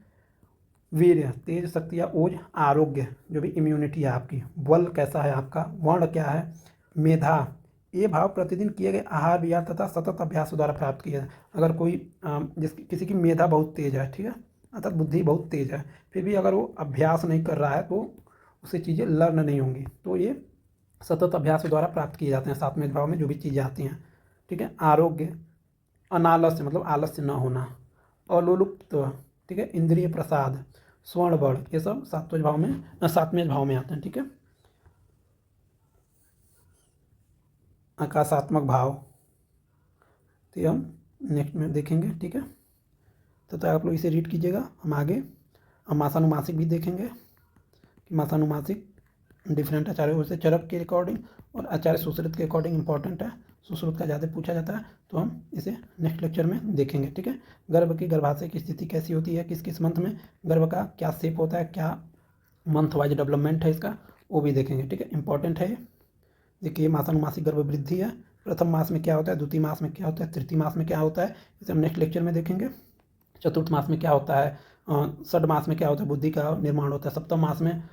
वीर्य तेज शक्ति या ओज आरोग्य जो भी इम्यूनिटी है आपकी, बल कैसा है आपका, वर्ण क्या है, मेधा ये भाव प्रतिदिन किए गए आहार विहार तथा सतत अभ्यास द्वारा प्राप्त किया जाए। अगर कोई किसी की मेधा बहुत तेज है, ठीक है, अर्थात बुद्धि बहुत तेज है, फिर भी अगर वो अभ्यास नहीं कर रहा है तो उससे चीज़ें लर्न नहीं होंगी, तो ये सतत अभ्यास द्वारा प्राप्त किए जाते हैं सात्विक भाव में जो भी चीज़ें आती हैं। ठीक है, आरोग्य अनालस्य मतलब आलस्य न होना, अलोलुप्त ठीक है। इंद्रिय प्रसाद, स्वर्ण बल, ये सब सातवें भाव में सातवें भाव में आते हैं, ठीक है। आकाशात्मक भाव, तो ये हम नेक्स्ट में देखेंगे, ठीक है। तो आप लोग इसे रीड कीजिएगा। हम आगे हम मासानुमासिक भी देखेंगे कि मासानुमासिक डिफरेंट आचार्यों से चरक के अकॉर्डिंग और आचार्य सुश्रुत के अकॉर्डिंग इंपॉर्टेंट है। सुश्रुत का ज़्यादा पूछा जाता है, तो हम इसे नेक्स्ट लेक्चर में देखेंगे, ठीक है। गर्भ की गर्भाशय की स्थिति कैसी होती है, किस किस मंथ में गर्भ का क्या शेप होता है, क्या मंथ वाइज डेवलपमेंट है इसका, वो भी देखेंगे, ठीक है। इंपॉर्टेंट है। देखिए मासानुमासिक गर्भ वृद्धि है, प्रथम मास में क्या होता है, द्वितीय मास में क्या होता है, तृतीय मास में क्या होता है, इसे हम नेक्स्ट लेक्चर में देखेंगे। चतुर्थ मास में क्या होता है, षठ मास में क्या होता है, बुद्धि का निर्माण होता है। सप्तम मास में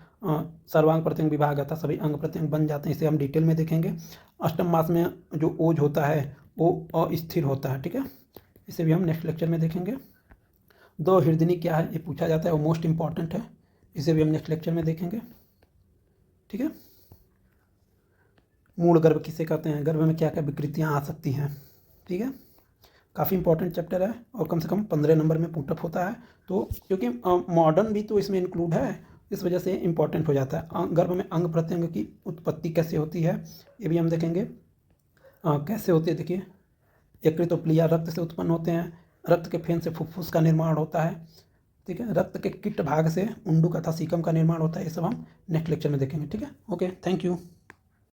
सर्वांग प्रत्यंग विभाग आता है, सभी अंग प्रत्यंग बन जाते हैं, इसे हम डिटेल में देखेंगे। अष्टम मास में जो ओज होता है वो अस्थिर होता है, ठीक है। इसे भी हम नेक्स्ट लेक्चर में देखेंगे। दो हृदयनी क्या है, ये पूछा जाता है, वो मोस्ट इंपॉर्टेंट है, इसे भी हम नेक्स्ट लेक्चर में देखेंगे, ठीक है। मूल गर्भ किसे कहते हैं, गर्भ में क्या क्या विकृतियाँ आ सकती हैं, ठीक है। काफ़ी इंपॉर्टेंट चैप्टर है और कम से कम 15 नंबर में पुटअप होता है। तो क्योंकि मॉडर्न भी तो इसमें इंक्लूड है, इस वजह से इंपॉर्टेंट हो जाता है। गर्भ में अंग प्रत्यंग की उत्पत्ति कैसे होती है, ये भी हम देखेंगे। कैसे होती है, देखिए यकृतोप्लिया रक्त से उत्पन्न होते हैं, रक्त के फेन से फुफ्फुस का निर्माण होता है, ठीक है। रक्त के किट भाग से उंडुक तथा सीकम का निर्माण होता है, ये सब हम नेक्स्ट लेक्चर में देखेंगे, ठीक है। Okay, thank you.